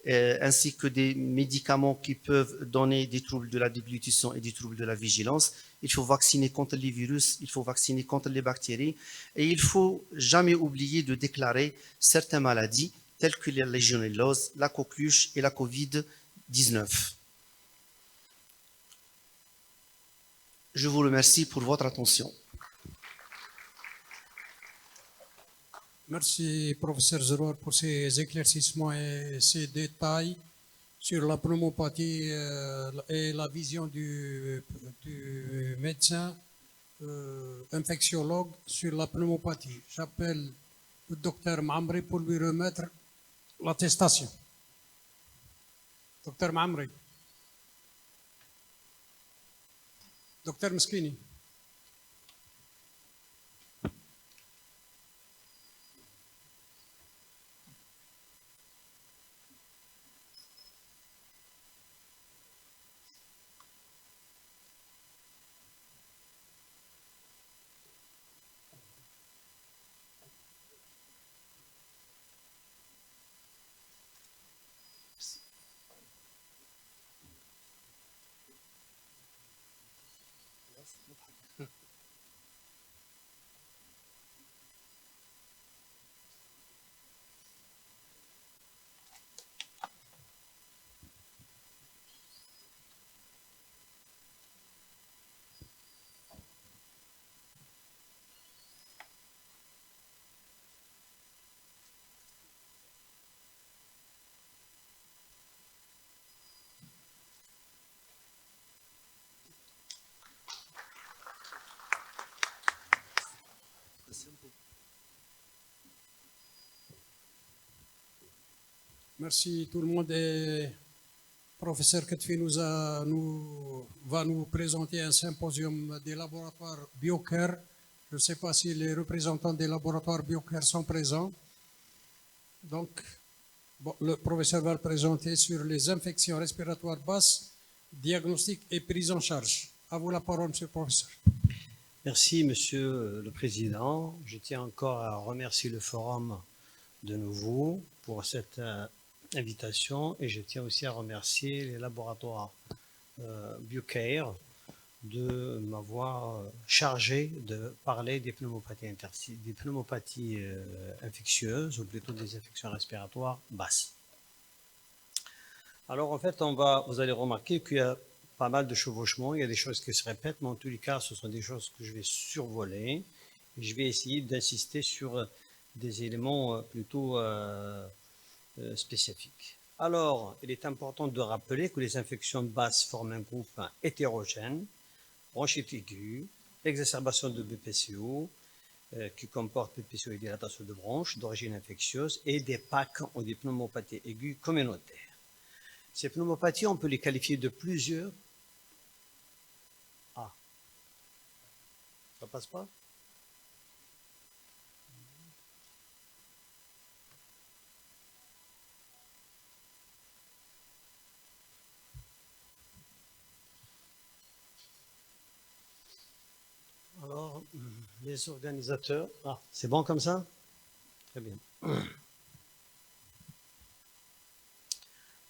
ainsi que des médicaments qui peuvent donner des troubles de la déglutition et des troubles de la vigilance. Il faut vacciner contre les virus, il faut vacciner contre les bactéries et il ne faut jamais oublier de déclarer certaines maladies telles que la légionellose, la coqueluche et la Covid-19. Je vous remercie pour votre attention. Merci, professeur Zerouar, pour ces éclaircissements et ces détails sur la pneumopathie et la vision du médecin infectiologue sur la pneumopathie. J'appelle le docteur Mamri pour lui remettre l'attestation. Docteur Mamri. Docteur Meskini. Merci tout le monde. Et professeur Ketfi va nous présenter un symposium des laboratoires BioCare. Je ne sais pas si les représentants des laboratoires BioCare sont présents. Donc, bon, le professeur va le présenter sur les infections respiratoires basses, diagnostic et prise en charge. À vous la parole, monsieur le professeur. Merci, Monsieur le Président. Je tiens encore à remercier le Forum de nouveau pour cette invitation et je tiens aussi à remercier les laboratoires BioCare de m'avoir chargé de parler des pneumopathies infectieuses ou plutôt des infections respiratoires basses. Alors en fait, vous allez remarquer qu'il y a pas mal de chevauchements, il y a des choses qui se répètent, mais en tous les cas, ce sont des choses que je vais survoler. Et je vais essayer d'insister sur des éléments plutôt spécifiques. Alors, il est important de rappeler que les infections basses forment un groupe hétérogène, bronchite aiguë, exacerbation de BPCO, qui comporte BPCO et dilatation de bronches d'origine infectieuse, et des PAC ou des pneumopathies aiguës communautaires. Ces pneumopathies, on peut les qualifier de plusieurs. Ah, ça passe pas? les organisateurs. Ah, c'est bon comme ça? Très bien.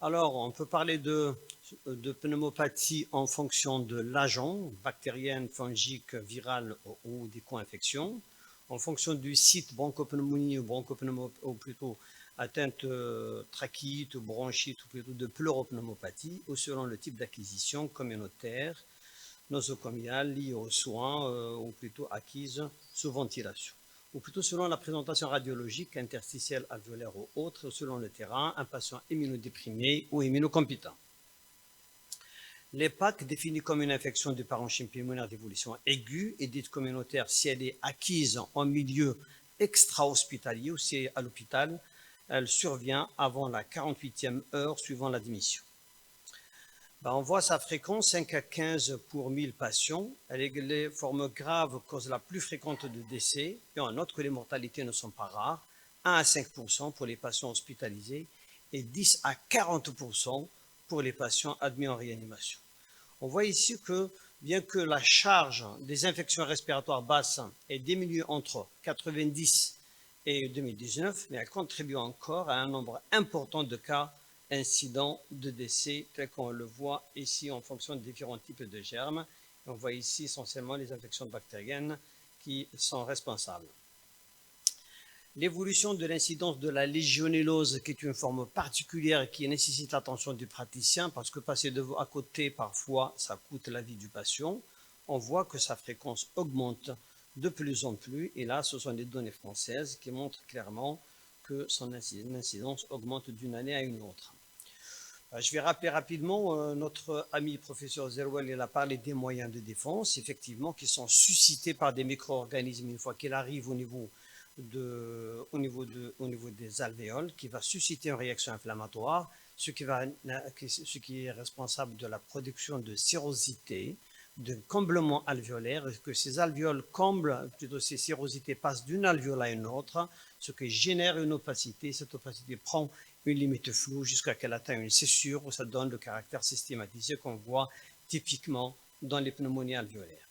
Alors, on peut parler de pneumopathie en fonction de l'agent, bactérienne, fongique, virale ou des co-infections, en fonction du site bronchopneumonie ou plutôt atteinte trachéite ou bronchite ou plutôt de pleuropneumopathie, ou selon le type d'acquisition communautaire, nosocomiale, liée aux soins ou plutôt acquise sous ventilation, ou plutôt selon la présentation radiologique, interstitielle, alvéolaire ou autre, selon le terrain, un patient immunodéprimé ou immunocompétent. Les PAC, définies comme une infection du parenchyme pulmonaire d'évolution aiguë, est dite communautaire si elle est acquise en milieu extra-hospitalier ou si à l'hôpital, elle survient avant la 48e heure suivant l'admission. On voit sa fréquence 5 à 15 pour 1000 patients. Les formes graves causent la plus fréquente de décès et on note que les mortalités ne sont pas rares, 1 à 5% pour les patients hospitalisés et 10 à 40% pour les patients admis en réanimation. On voit ici que bien que la charge des infections respiratoires basses est diminuée entre 90 et 2019, mais elle contribue encore à un nombre important de cas incidents de décès, tel qu'on le voit ici en fonction des différents types de germes. On voit ici essentiellement les infections bactériennes qui sont responsables. L'évolution de l'incidence de la légionellose, qui est une forme particulière qui nécessite l'attention du praticien, parce que passer à côté, parfois, ça coûte la vie du patient. On voit que sa fréquence augmente de plus en plus, et là, ce sont des données françaises qui montrent clairement que son incidence augmente d'une année à une autre. Je vais rappeler rapidement, notre ami professeur Zeroual, il a parlé des moyens de défense, effectivement, qui sont suscités par des micro-organismes une fois qu'ils arrivent au niveau des alvéoles, qui va susciter une réaction inflammatoire, ce qui est responsable de la production de sérosité, de comblement alvéolaire, et que ces alvéoles comblent, plutôt ces sérosités passent d'une alvéole à une autre, ce qui génère une opacité. Cette opacité prend une limite floue jusqu'à qu'elle atteigne une césure où ça donne le caractère systématisé qu'on voit typiquement dans les pneumonies alvéolaires.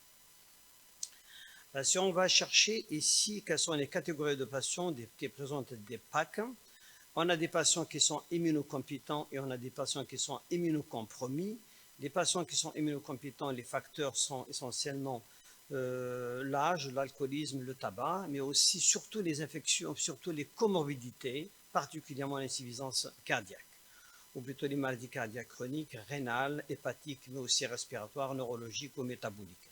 Si on va chercher ici quelles sont les catégories de patients qui présentent des PAC, on a des patients qui sont immunocompétents et on a des patients qui sont immunocompromis. Les patients qui sont immunocompétents, les facteurs sont essentiellement l'âge, l'alcoolisme, le tabac, mais aussi surtout les infections, surtout les comorbidités, particulièrement l'insuffisance cardiaque, ou plutôt les maladies cardiaques chroniques, rénales, hépatiques, mais aussi respiratoires, neurologiques ou métaboliques.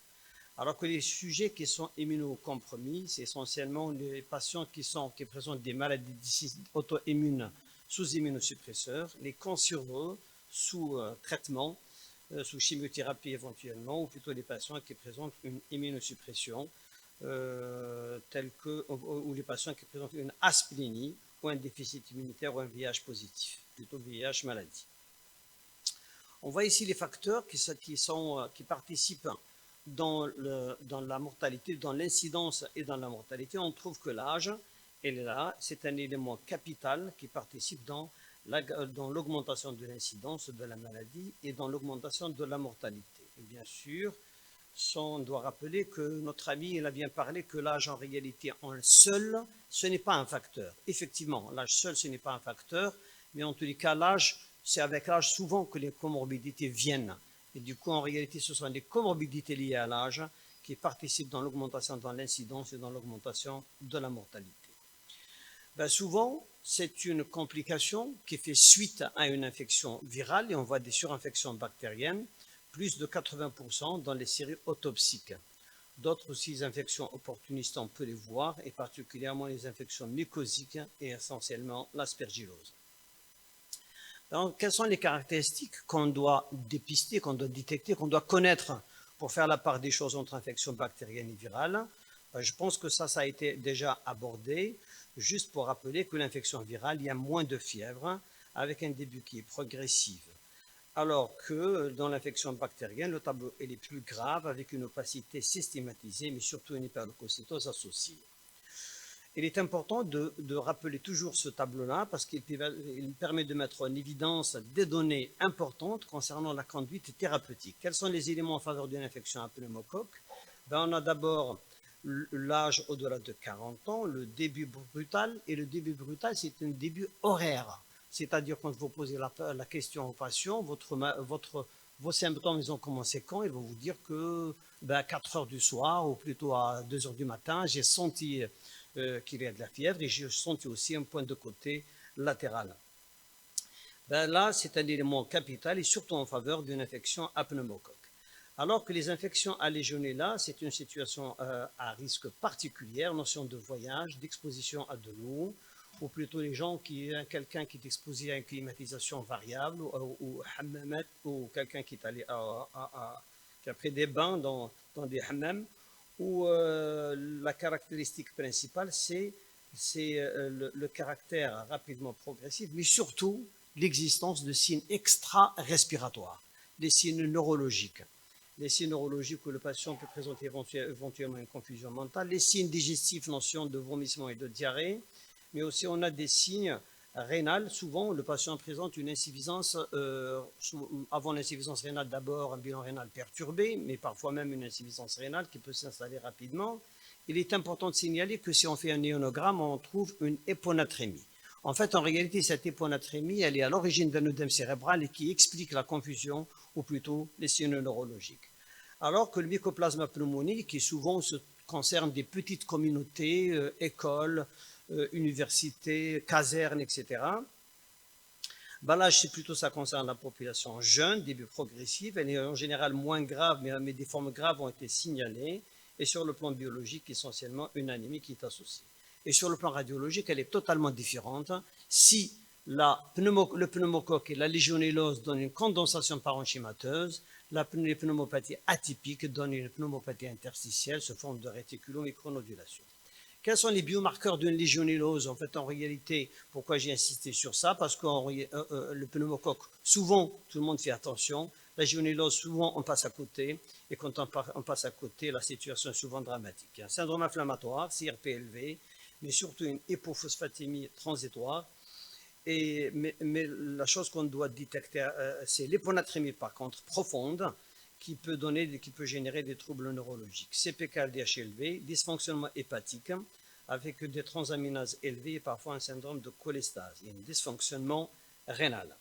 Alors que les sujets qui sont immunocompromis, c'est essentiellement les patients qui présentent des maladies auto-immunes sous immunosuppresseurs, les cancéreux sous traitement, sous chimiothérapie éventuellement, ou plutôt les patients qui présentent une immunosuppression, ou les patients qui présentent une asplénie, ou un déficit immunitaire, ou un VIH positif, plutôt VIH maladie. On voit ici les facteurs qui participent dans la mortalité, dans l'incidence et dans la mortalité. On trouve que l'âge, elle est là, c'est un élément capital qui participe dans l'augmentation de l'incidence de la maladie et dans l'augmentation de la mortalité. Et bien sûr, on doit rappeler que notre ami, il a bien parlé que l'âge en réalité en seul, ce n'est pas un facteur. Effectivement, l'âge seul, ce n'est pas un facteur, mais en tous les cas, l'âge, c'est avec l'âge souvent que les comorbidités viennent. Et du coup, en réalité, ce sont les comorbidités liées à l'âge qui participent dans l'augmentation, dans l'incidence et dans l'augmentation de la mortalité. Souvent, c'est une complication qui fait suite à une infection virale et on voit des surinfections bactériennes, plus de 80% dans les séries autopsiques. D'autres aussi infections opportunistes, on peut les voir, et particulièrement les infections mycosiques et essentiellement l'aspergillose. Donc, quelles sont les caractéristiques qu'on doit dépister, qu'on doit détecter, qu'on doit connaître pour faire la part des choses entre infections bactériennes et virales? Je pense que ça a été déjà abordé, juste pour rappeler que l'infection virale, il y a moins de fièvre, avec un début qui est progressif. Alors que dans l'infection bactérienne, le tableau est plus grave, avec une opacité systématisée, mais surtout une hyperleucocytose associée. Il est important de rappeler toujours ce tableau-là parce qu'il permet de mettre en évidence des données importantes concernant la conduite thérapeutique. Quels sont les éléments en faveur d'une infection à pneumocoque? On a d'abord l'âge au-delà de 40 ans, le début brutal, et le début brutal, c'est un début horaire. C'est-à-dire quand vous posez la question au patient, vos symptômes, ils ont commencé quand? Ils vont vous dire que à 4 heures du soir, ou plutôt à 2 heures du matin, j'ai senti qu'il y a de la fièvre, et j'ai senti aussi un point de côté latéral. Là, c'est un élément capital, et surtout en faveur d'une infection à pneumocoque. Alors que les infections à Legionella, c'est une situation à risque particulière, notion de voyage, d'exposition à de l'eau, ou plutôt les gens quelqu'un qui est exposé à une climatisation variable, ou quelqu'un qui est allé qui a pris des bains dans des hammams, où la caractéristique principale, c'est le caractère rapidement progressif, mais surtout l'existence de signes extra-respiratoires, des signes neurologiques. Les signes neurologiques où le patient peut présenter éventuellement une confusion mentale, les signes digestifs, notion de vomissement et de diarrhée, mais aussi on a des signes rénals. Souvent, le patient présente une insuffisance, avant l'insuffisance rénale, d'abord un bilan rénal perturbé, mais parfois même une insuffisance rénale qui peut s'installer rapidement. Il est important de signaler que si on fait un néonogramme, on trouve une hyponatrémie. En fait, en réalité, cette hyponatrémie, elle est à l'origine d'un œdème cérébral et qui explique la confusion, ou plutôt les signes neurologiques. Alors que le mycoplasma pneumonique, qui souvent concerne des petites communautés, écoles, universités, casernes, etc., là, c'est plutôt ça concerne la population jeune, début progressif. Elle est en général moins grave, mais des formes graves ont été signalées. Et sur le plan biologique, essentiellement, une anémie qui est associée. Et sur le plan radiologique, elle est totalement différente. Si le pneumocoque et la légionellose donnent une condensation parenchymateuse, les pneumopathies atypiques donnent une pneumopathie interstitielle sous forme de réticulomicronodulation. Quels sont les biomarqueurs d'une légionellose? En fait, en réalité, pourquoi j'ai insisté sur ça? Parce que le pneumocoque, souvent, tout le monde fait attention. La légionellose, souvent, on passe à côté. Et quand on passe à côté, la situation est souvent dramatique. Un syndrome inflammatoire, CRP élevé, mais surtout une hypophosphatémie transitoire. Mais la chose qu'on doit détecter, c'est l'hyponatrémie, par contre, profonde, qui peut générer des troubles neurologiques. CPK-LDH élevé, dysfonctionnement hépatique, avec des transaminases élevées et parfois un syndrome de cholestase. Il y a un dysfonctionnement rénal.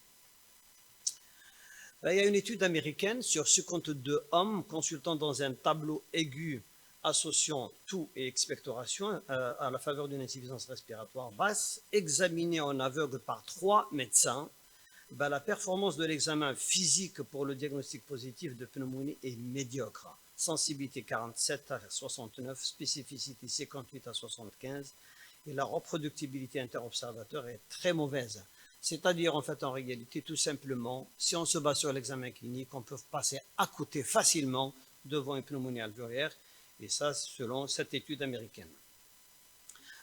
Il y a une étude américaine sur 52 hommes consultant dans un tableau aigu associant toux et expectoration à la faveur d'une insuffisance respiratoire basse, examinée en aveugle par 3 médecins. La performance de l'examen physique pour le diagnostic positif de pneumonie est médiocre. Sensibilité 47 à 69, spécificité 58 à 75, et la reproductibilité interobservateur est très mauvaise. C'est-à-dire, en fait, en réalité, tout simplement, si on se base sur l'examen clinique, on peut passer à côté facilement devant une pneumonie alvéolaire, et ça, selon cette étude américaine.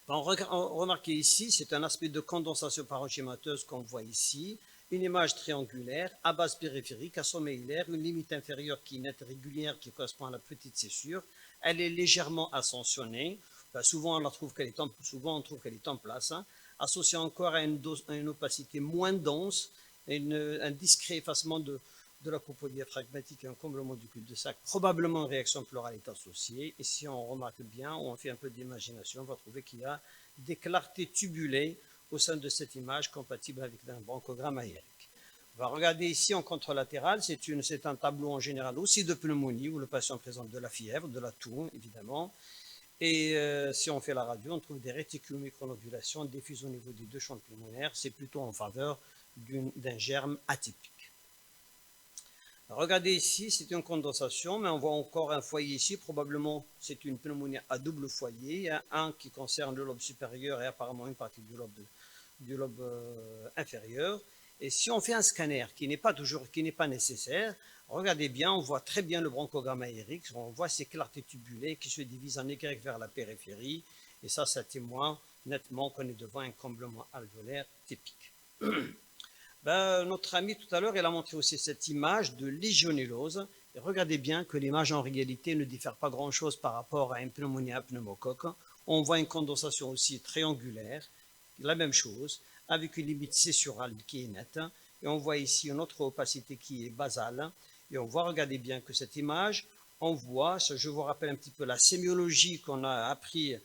Remarquez ici, c'est un aspect de condensation parenchymateuse qu'on voit ici, une image triangulaire, à base périphérique, à sommet hilaire, une limite inférieure qui est nette régulière, qui correspond à la petite césure. Elle est légèrement ascensionnée. Souvent, on trouve qu'elle est en place, associée encore à une opacité moins dense, un discret effacement de la coupe diaphragmatique et un comblement du cul-de-sac. Probablement une réaction pleurale est associée. Et si on remarque bien, ou on fait un peu d'imagination, on va trouver qu'il y a des clartés tubulées au sein de cette image compatible avec un bronchogramme aérique. On va regarder ici en contralatéral, c'est un tableau en général aussi de pneumonie où le patient présente de la fièvre, de la toux évidemment. Et si on fait la radio, on trouve des réticulomicronodulations diffuses au niveau des deux champs pulmonaires. C'est plutôt en faveur d'un germe atypique. Regardez ici, c'est une condensation, mais on voit encore un foyer ici. Probablement, c'est une pneumonie à double foyer, un qui concerne le lobe supérieur et apparemment une partie du lobe inférieur. Et si on fait un scanner qui n'est pas nécessaire, regardez bien, on voit très bien le bronchogramme aérique, on voit ces clartés tubulées qui se divisent en Y vers la périphérie, et ça témoigne nettement qu'on est devant un comblement alvéolaire typique. Notre ami tout à l'heure, il a montré aussi cette image de légionellose. Et regardez bien que l'image en réalité ne diffère pas grand-chose par rapport à une pneumonie à pneumocoque. On voit une condensation aussi triangulaire, la même chose, avec une limite céssurale qui est nette. Et on voit ici une autre opacité qui est basale. Et on voit, regardez bien que cette image, on voit, je vous rappelle un petit peu la sémiologie qu'on a appris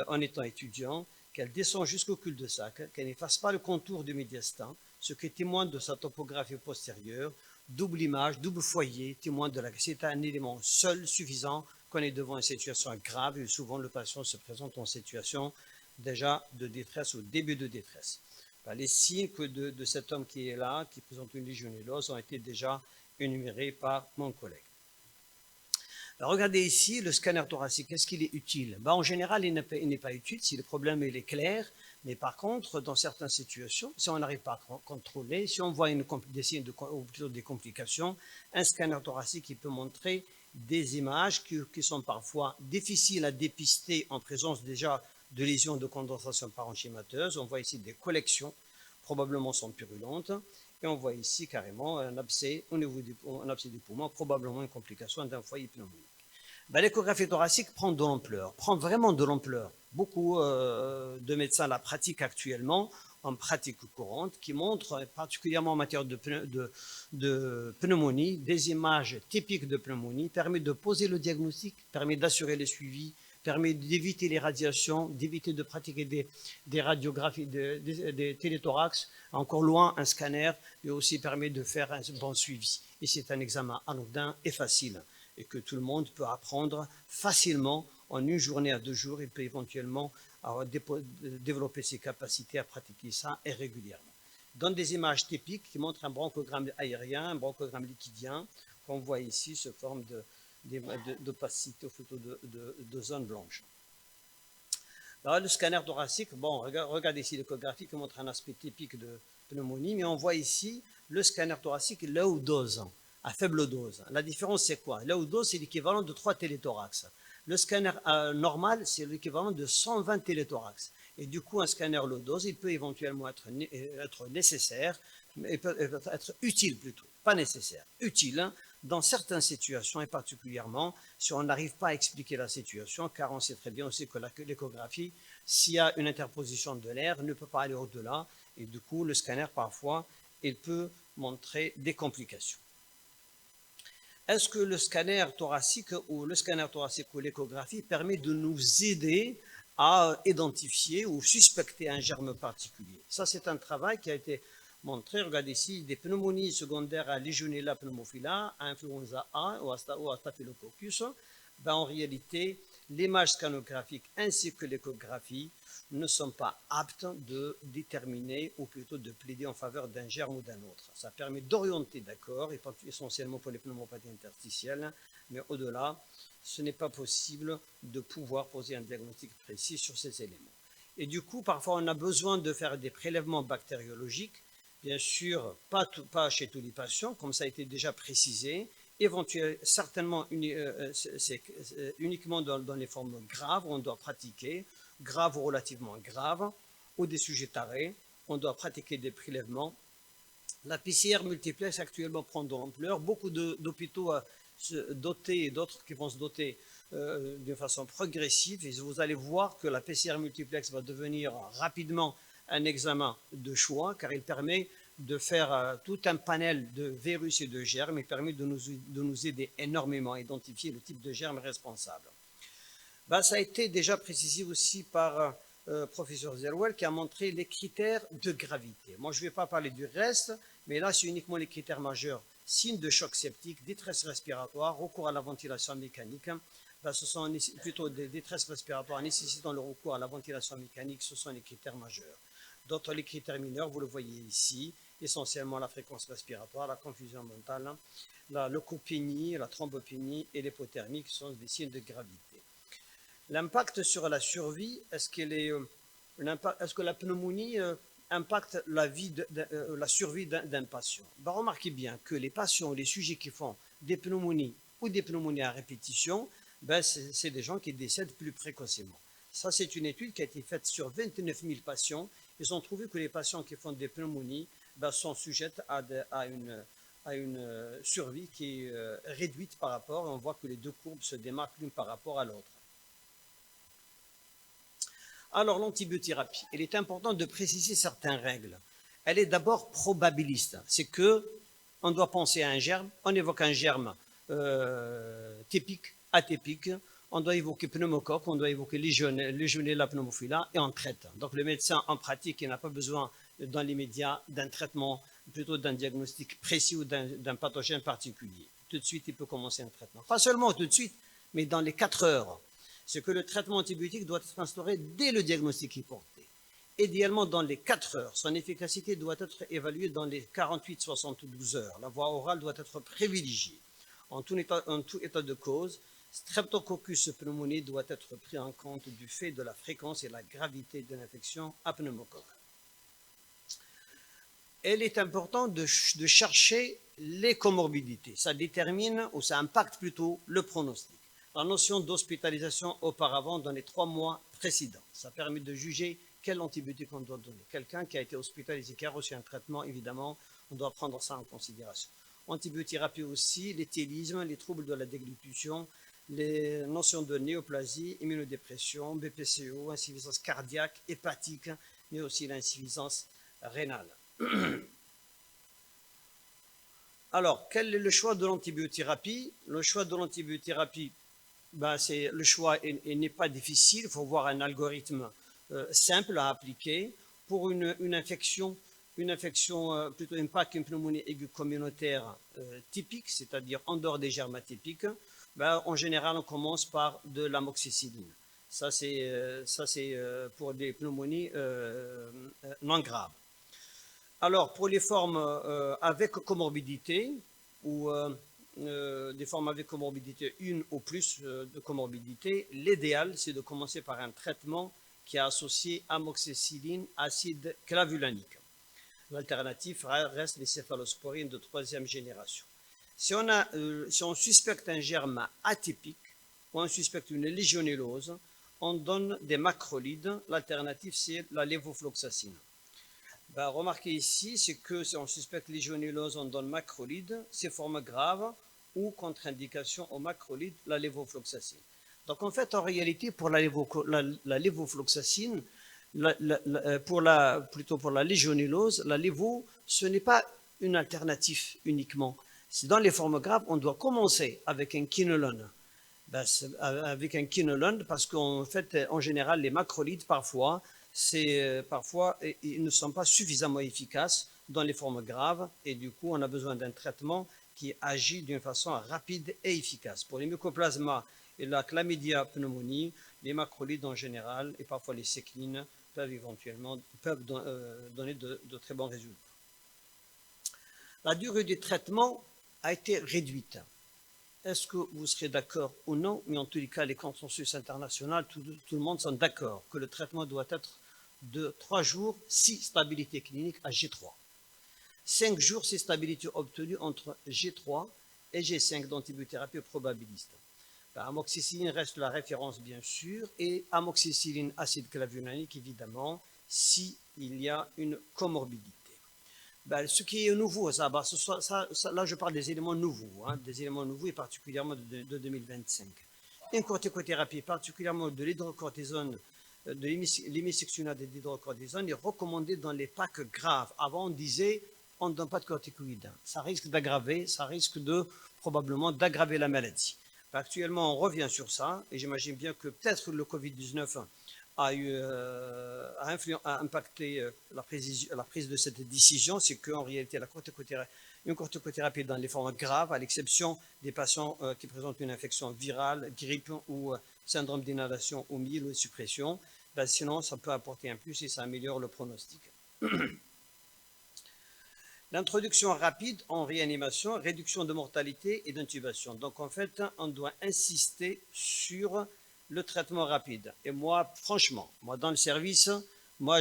en étant étudiant, qu'elle descend jusqu'au cul-de-sac, qu'elle n'efface pas le contour du médiastin, ce qui témoigne de sa topographie postérieure, double image, double foyer, témoigne de la... C'est un élément seul suffisant qu'on est devant une situation grave et souvent le patient se présente en situation déjà de détresse, au début de détresse. Les signes de cet homme qui est là, qui présente une légionellose, ont été déjà énumérés par mon collègue. Alors, regardez ici, le scanner thoracique, est-ce qu'il est utile? En général, il n'est pas utile si le problème il est clair, mais par contre, dans certaines situations, si on n'arrive pas à contrôler, si on voit des signes ou plutôt des complications, un scanner thoracique il peut montrer des images qui sont parfois difficiles à dépister en présence déjà de lésions de condensation parenchymateuse. On voit ici des collections, probablement sont purulentes, et on voit ici carrément un abcès au niveau du poumon, probablement une complication d'un foyer pneumonique. L'échographie thoracique prend de l'ampleur, prend vraiment de l'ampleur. Beaucoup de médecins la pratiquent actuellement en pratique courante, qui montre, particulièrement en matière de pneumonie, des images typiques de pneumonie, permet de poser le diagnostic, permet d'assurer le suivi, permet d'éviter les radiations, d'éviter de pratiquer des radiographies, des téléthorax, encore loin un scanner, et aussi permet de faire un bon suivi. Et c'est un examen anodin et facile, et que tout le monde peut apprendre facilement en une journée à 2 jours, et peut éventuellement développer ses capacités à pratiquer ça et régulièrement. Dans des images typiques qui montrent un bronchogramme aérien, un bronchogramme liquidien, qu'on voit ici sous forme d'opacité, ou plutôt de zone blanche. Alors, le scanner thoracique, regardez ici l'échographie qui montre un aspect typique de pneumonie, mais on voit ici le scanner thoracique low dose, à faible dose. La différence c'est quoi? Low dose c'est l'équivalent de 3 téléthorax. Le scanner normal c'est l'équivalent de 120 téléthorax. Et du coup un scanner low dose il peut éventuellement être nécessaire, il peut être utile plutôt, pas nécessaire, utile dans certaines situations et particulièrement si on n'arrive pas à expliquer la situation, car on sait très bien aussi que l'échographie, s'il y a une interposition de l'air, ne peut pas aller au-delà et du coup le scanner parfois il peut montrer des complications. Est-ce que le scanner thoracique ou l'échographie permet de nous aider à identifier ou suspecter un germe particulier? Ça, c'est un travail qui a été montré. Regardez ici, des pneumonies secondaires à Legionella pneumophila, à influenza A ou à Staphylococcus. En réalité, l'image scanographique ainsi que l'échographie ne sont pas aptes de déterminer ou plutôt de plaider en faveur d'un germe ou d'un autre. Ça permet d'orienter, d'accord, et essentiellement pour les pneumopathies interstitielles, mais au-delà, ce n'est pas possible de pouvoir poser un diagnostic précis sur ces éléments. Et du coup, parfois, on a besoin de faire des prélèvements bactériologiques, bien sûr, pas chez tous les patients, comme ça a été déjà précisé, éventuellement, certainement uniquement dans les formes graves, on doit pratiquer, graves ou relativement graves, ou des sujets tarés, on doit pratiquer des prélèvements. La PCR multiplex actuellement prend de l'ampleur, beaucoup d'hôpitaux dotés et d'autres qui vont se doter d'une façon progressive, et vous allez voir que la PCR multiplex va devenir rapidement un examen de choix, car il permet de faire tout un panel de virus et de germes, il permet de nous aider énormément à identifier le type de germe responsable. Ça a été déjà précisé aussi par professeur Zerwell qui a montré les critères de gravité. Moi, je ne vais pas parler du reste, mais là, c'est uniquement les critères majeurs. Signes de choc septique, détresse respiratoire, recours à la ventilation mécanique. Ce sont plutôt des détresses respiratoires nécessitant le recours à la ventilation mécanique, ce sont les critères majeurs. D'autres, les critères mineurs, vous le voyez ici, essentiellement la fréquence respiratoire, la confusion mentale, la leucopénie, la thrombopénie et l'hypothermie qui sont des signes de gravité. L'impact sur la survie, est-ce que la pneumonie impacte la survie d'un patient? Remarquez bien que les patients, les sujets qui font des pneumonies ou des pneumonies à répétition, c'est des gens qui décèdent plus précocement. Ça, c'est une étude qui a été faite sur 29 000 patients. Ils ont trouvé que les patients qui font des pneumonies sont sujettes à une survie qui est réduite par rapport, et on voit que les deux courbes se démarquent l'une par rapport à l'autre. Alors, l'antibiothérapie, il est important de préciser certaines règles. Elle est d'abord probabiliste. C'est que on doit penser à un germe, on évoque un germe typiques, atypiques. On doit évoquer pneumocoque, on doit évoquer Legionella pneumophila et on traite. Donc le médecin en pratique, il n'a pas besoin dans l'immédiat d'un traitement, plutôt d'un diagnostic précis ou d'un pathogène particulier. Tout de suite, il peut commencer un traitement. Pas seulement tout de suite, mais dans les 4 heures. C'est que le traitement antibiotique doit être instauré dès le diagnostic est porté. Idéalement dans les 4 heures. Son efficacité doit être évaluée dans les 48-72 heures. La voie orale doit être privilégiée. En tout état de cause, Streptococcus pneumoniae doit être pris en compte du fait de la fréquence et la gravité de l'infection à pneumocoque. Il est important de chercher les comorbidités. Ça détermine ou ça impacte plutôt le pronostic. La notion d'hospitalisation auparavant dans les 3 mois précédents. Ça permet de juger quel antibiotique on doit donner. Quelqu'un qui a été hospitalisé, qui a reçu un traitement, évidemment, on doit prendre ça en considération. Antibiothérapie aussi, l'éthylisme, les troubles de la déglutition, les notions de néoplasie, immunodépression, BPCO, insuffisance cardiaque, hépatique, mais aussi l'insuffisance rénale. Alors, quel est le choix de l'antibiothérapie? Le choix de l'antibiothérapie, le choix n'est pas difficile, il faut voir un algorithme simple à appliquer pour une infection, plutôt une pneumonie aiguë communautaire typique, c'est-à-dire en dehors des germes atypiques. En général, on commence par de l'amoxicilline. Ça, c'est pour des pneumonies non graves. Alors, pour les formes avec comorbidité, ou des formes avec comorbidité, une ou plus de comorbidité, l'idéal, c'est de commencer par un traitement qui est associé amoxicilline, acide clavulanique. L'alternative reste les céphalosporines de 3e génération. Si on suspecte un germe atypique ou on suspecte une légionellose, on donne des macrolides. L'alternative, c'est la lévofloxacine. Remarquez ici, c'est que si on suspecte légionellose, on donne macrolide, c'est forme grave ou contre-indication au macrolide, la lévofloxacine. Donc en fait, en réalité, pour la lévofloxacine, plutôt pour la légionellose, la lévo, ce n'est pas une alternative uniquement. C'est dans les formes graves, on doit commencer avec un quinolone. Avec un quinolone, parce qu'en fait, en général, les macrolides, parfois, ils ne sont pas suffisamment efficaces dans les formes graves, et du coup, on a besoin d'un traitement qui agit d'une façon rapide et efficace. Pour les mycoplasmas et la chlamydia pneumonie, les macrolides en général, et parfois les séclines, peuvent donner de très bons résultats. La durée du traitement a été réduite. Est-ce que vous serez d'accord ou non? Mais en tous les cas, les consensus internationaux, tout le monde sont d'accord que le traitement doit être de 3 jours, si stabilité clinique à G3. 5 jours, si stabilité obtenue entre G3 et G5 d'antibiothérapie probabiliste. Amoxicilline reste la référence, bien sûr, et amoxicilline acide clavulanique, évidemment, s'il y a une comorbidité. Ce qui est nouveau, là je parle des éléments nouveaux, des éléments nouveaux et particulièrement de 2025. Une corticothérapie, particulièrement de l'hydrocortisone, de l'hémicixunate et de l'hydrocortisone, est recommandée dans les PAC graves. Avant, on disait, on ne donne pas de corticoïdes. Ça risque d'aggraver, probablement d'aggraver la maladie. Actuellement, on revient sur ça, et j'imagine bien que peut-être le Covid-19 a impacté la prise de cette décision. C'est qu'en réalité, une corticothérapie dans les formes graves, à l'exception des patients qui présentent une infection virale, grippe ou syndrome d'inhalation ou myélosuppression, sinon ça peut apporter un plus et ça améliore le pronostic. L'introduction rapide en réanimation, réduction de mortalité et d'intubation. Donc en fait, on doit insister sur le traitement rapide. Et moi, franchement, dans le service,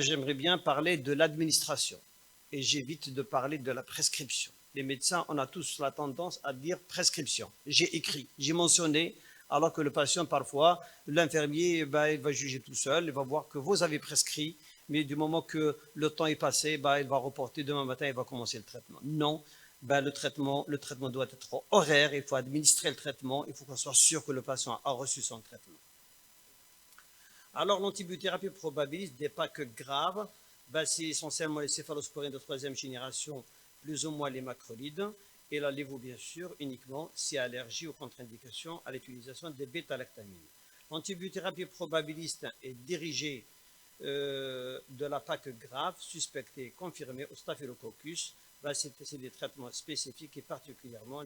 j'aimerais bien parler de l'administration. Et j'évite de parler de la prescription. Les médecins, on a tous la tendance à dire prescription. J'ai écrit, j'ai mentionné, alors que le patient, parfois, l'infirmier, il va juger tout seul, il va voir que vous avez prescrit, mais du moment que le temps est passé, il va reporter demain matin, il va commencer le traitement. Non, le traitement doit être horaire, il faut administrer le traitement, il faut qu'on soit sûr que le patient a reçu son traitement. Alors, l'antibiothérapie probabiliste des PAC graves, c'est essentiellement les céphalosporines de 3e génération, plus ou moins les macrolides. et la lévo, bien sûr, uniquement si allergie ou contre-indication à l'utilisation des bêta-lactamines. L'antibiothérapie probabiliste est dirigée de l'attaque grave, suspectée et confirmée au Staphylococcus. C'est des traitements spécifiques et particulièrement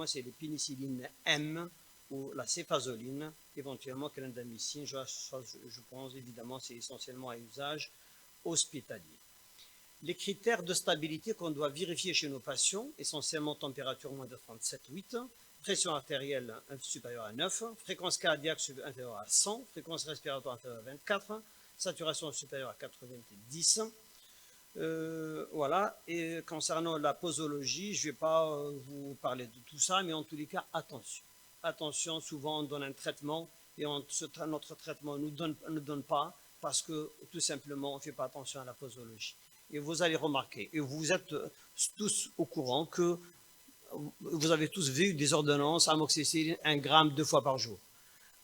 c'est les pénicillines M ou la céphalosporine, éventuellement clindamycine. Je pense évidemment c'est essentiellement à usage hospitalier. Les critères de stabilité qu'on doit vérifier chez nos patients, essentiellement température moins de 37,8, pression artérielle supérieure à 9, fréquence cardiaque inférieure à 100, fréquence respiratoire inférieure à 24, saturation supérieure à 90. Voilà, et concernant la posologie, je ne vais pas vous parler de tout ça, mais en tous les cas, attention. Attention, souvent on donne un traitement et notre traitement ne donne pas parce que tout simplement on ne fait pas attention à la posologie. Et vous allez remarquer, et vous êtes tous au courant que vous avez tous vu des ordonnances amoxicilline 1 gramme 2 fois par jour.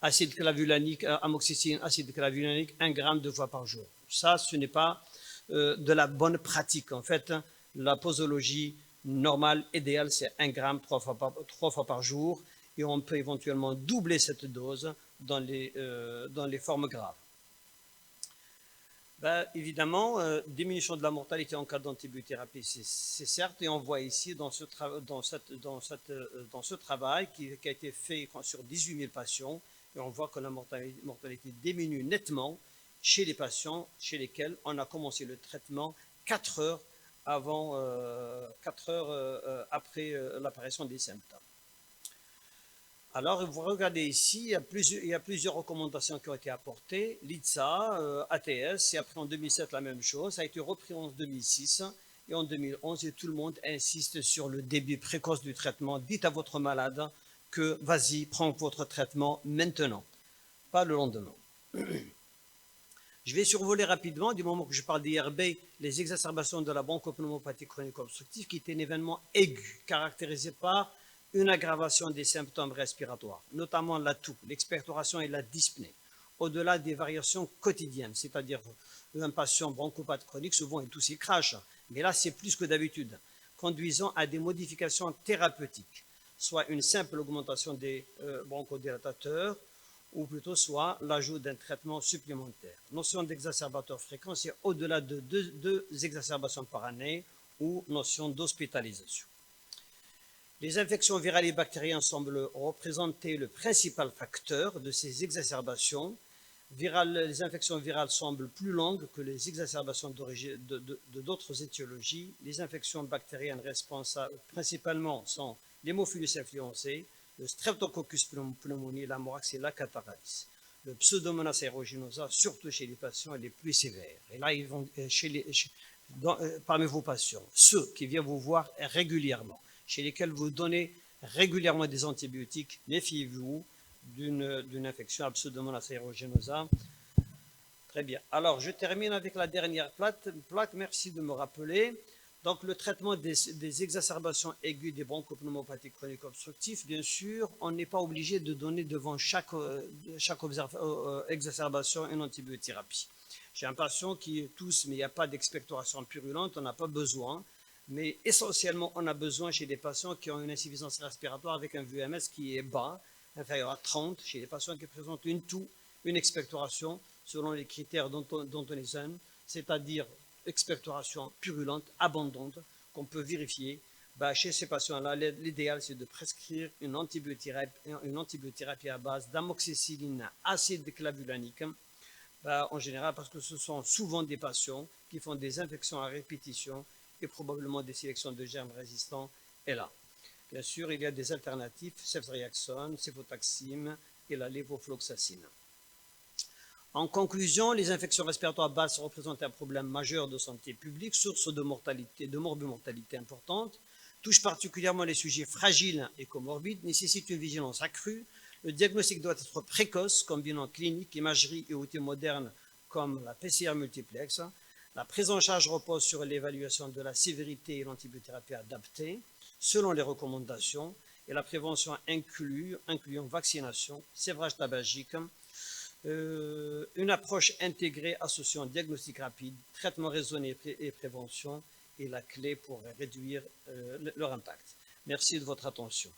Acide clavulanique, amoxicilline, acide clavulanique 1 gramme 2 fois par jour. Ça, ce n'est pas de la bonne pratique. En fait, la posologie normale, idéale, c'est 1 gramme 3 fois par jour. Et on peut éventuellement doubler cette dose dans les formes graves. Évidemment, diminution de la mortalité en cas d'antibiothérapie, c'est certes, et on voit ici dans ce travail qui a été fait sur 18 000 patients, et on voit que la mortalité diminue nettement chez les patients chez lesquels on a commencé le traitement 4 heures après l'apparition des symptômes. Alors, vous regardez ici, il y a plusieurs recommandations qui ont été apportées. L'ITSA, ATS, et après en 2007 la même chose. Ça a été repris en 2006 et en 2011. Et tout le monde insiste sur le début précoce du traitement. Dites à votre malade que vas-y, prends votre traitement maintenant, pas le lendemain. Je vais survoler rapidement, du moment que je parle d'IRB, les exacerbations de la bronchopneumopathie chronique obstructive, qui est un événement aigu, caractérisé par une aggravation des symptômes respiratoires, notamment la toux, l'expectoration et la dyspnée, au-delà des variations quotidiennes, c'est-à-dire un patient bronchopathe chronique, souvent il tousse, il crache, mais là c'est plus que d'habitude, conduisant à des modifications thérapeutiques, soit une simple augmentation des bronchodilatateurs, ou plutôt soit l'ajout d'un traitement supplémentaire. Notion d'exacerbateur fréquent, c'est au-delà de deux exacerbations par année, ou notion d'hospitalisation. Les infections virales et bactériennes semblent représenter le principal facteur de ces exacerbations. Les infections virales semblent plus longues que les exacerbations de d'autres étiologies. Les infections bactériennes responsables principalement sont l'hémophilus influenzae, le streptococcus pneumoniae, l'ammorax et la catarrhalis. Le pseudomonas aeruginosa, surtout chez les patients les plus sévères. Et là, ils vont parmi vos patients, ceux qui viennent vous voir régulièrement, chez lesquels vous donnez régulièrement des antibiotiques, méfiez-vous d'une infection à Pseudomonas aeruginosa. Très bien. Alors, je termine avec la dernière plaque. Merci de me rappeler. Donc, le traitement des exacerbations aiguës des bronchopneumopathies chroniques obstructives, bien sûr, on n'est pas obligé de donner devant chaque exacerbation une antibiothérapie. J'ai un patient qui tousse, mais il n'y a pas d'expectoration purulente, on n'a pas besoin. Mais essentiellement, on a besoin chez des patients qui ont une insuffisance respiratoire avec un VMS qui est bas, inférieur à 30, chez des patients qui présentent une toux, une expectoration, selon les critères d'Antonisen, c'est-à-dire expectoration purulente, abondante, qu'on peut vérifier. Chez ces patients-là, l'idéal, c'est de prescrire une antibiothérapie à base d'amoxicilline acide clavulanique, en général parce que ce sont souvent des patients qui font des infections à répétition et probablement des sélections de germes résistants est là. Bien sûr, il y a des alternatives, ceftriaxone, céfotaxime et la lévofloxacine. En conclusion, les infections respiratoires basses représentent un problème majeur de santé publique, source de mortalité, de morbimortalité importante, touche particulièrement les sujets fragiles et comorbides, nécessite une vigilance accrue. Le diagnostic doit être précoce, combinant clinique, imagerie et outils modernes comme la PCR multiplex. La prise en charge repose sur l'évaluation de la sévérité et l'antibiothérapie adaptée, selon les recommandations, et la prévention incluant vaccination, sévrage tabagique, une approche intégrée associant diagnostic rapide, traitement raisonné et prévention, est la clé pour réduire leur impact. Merci de votre attention.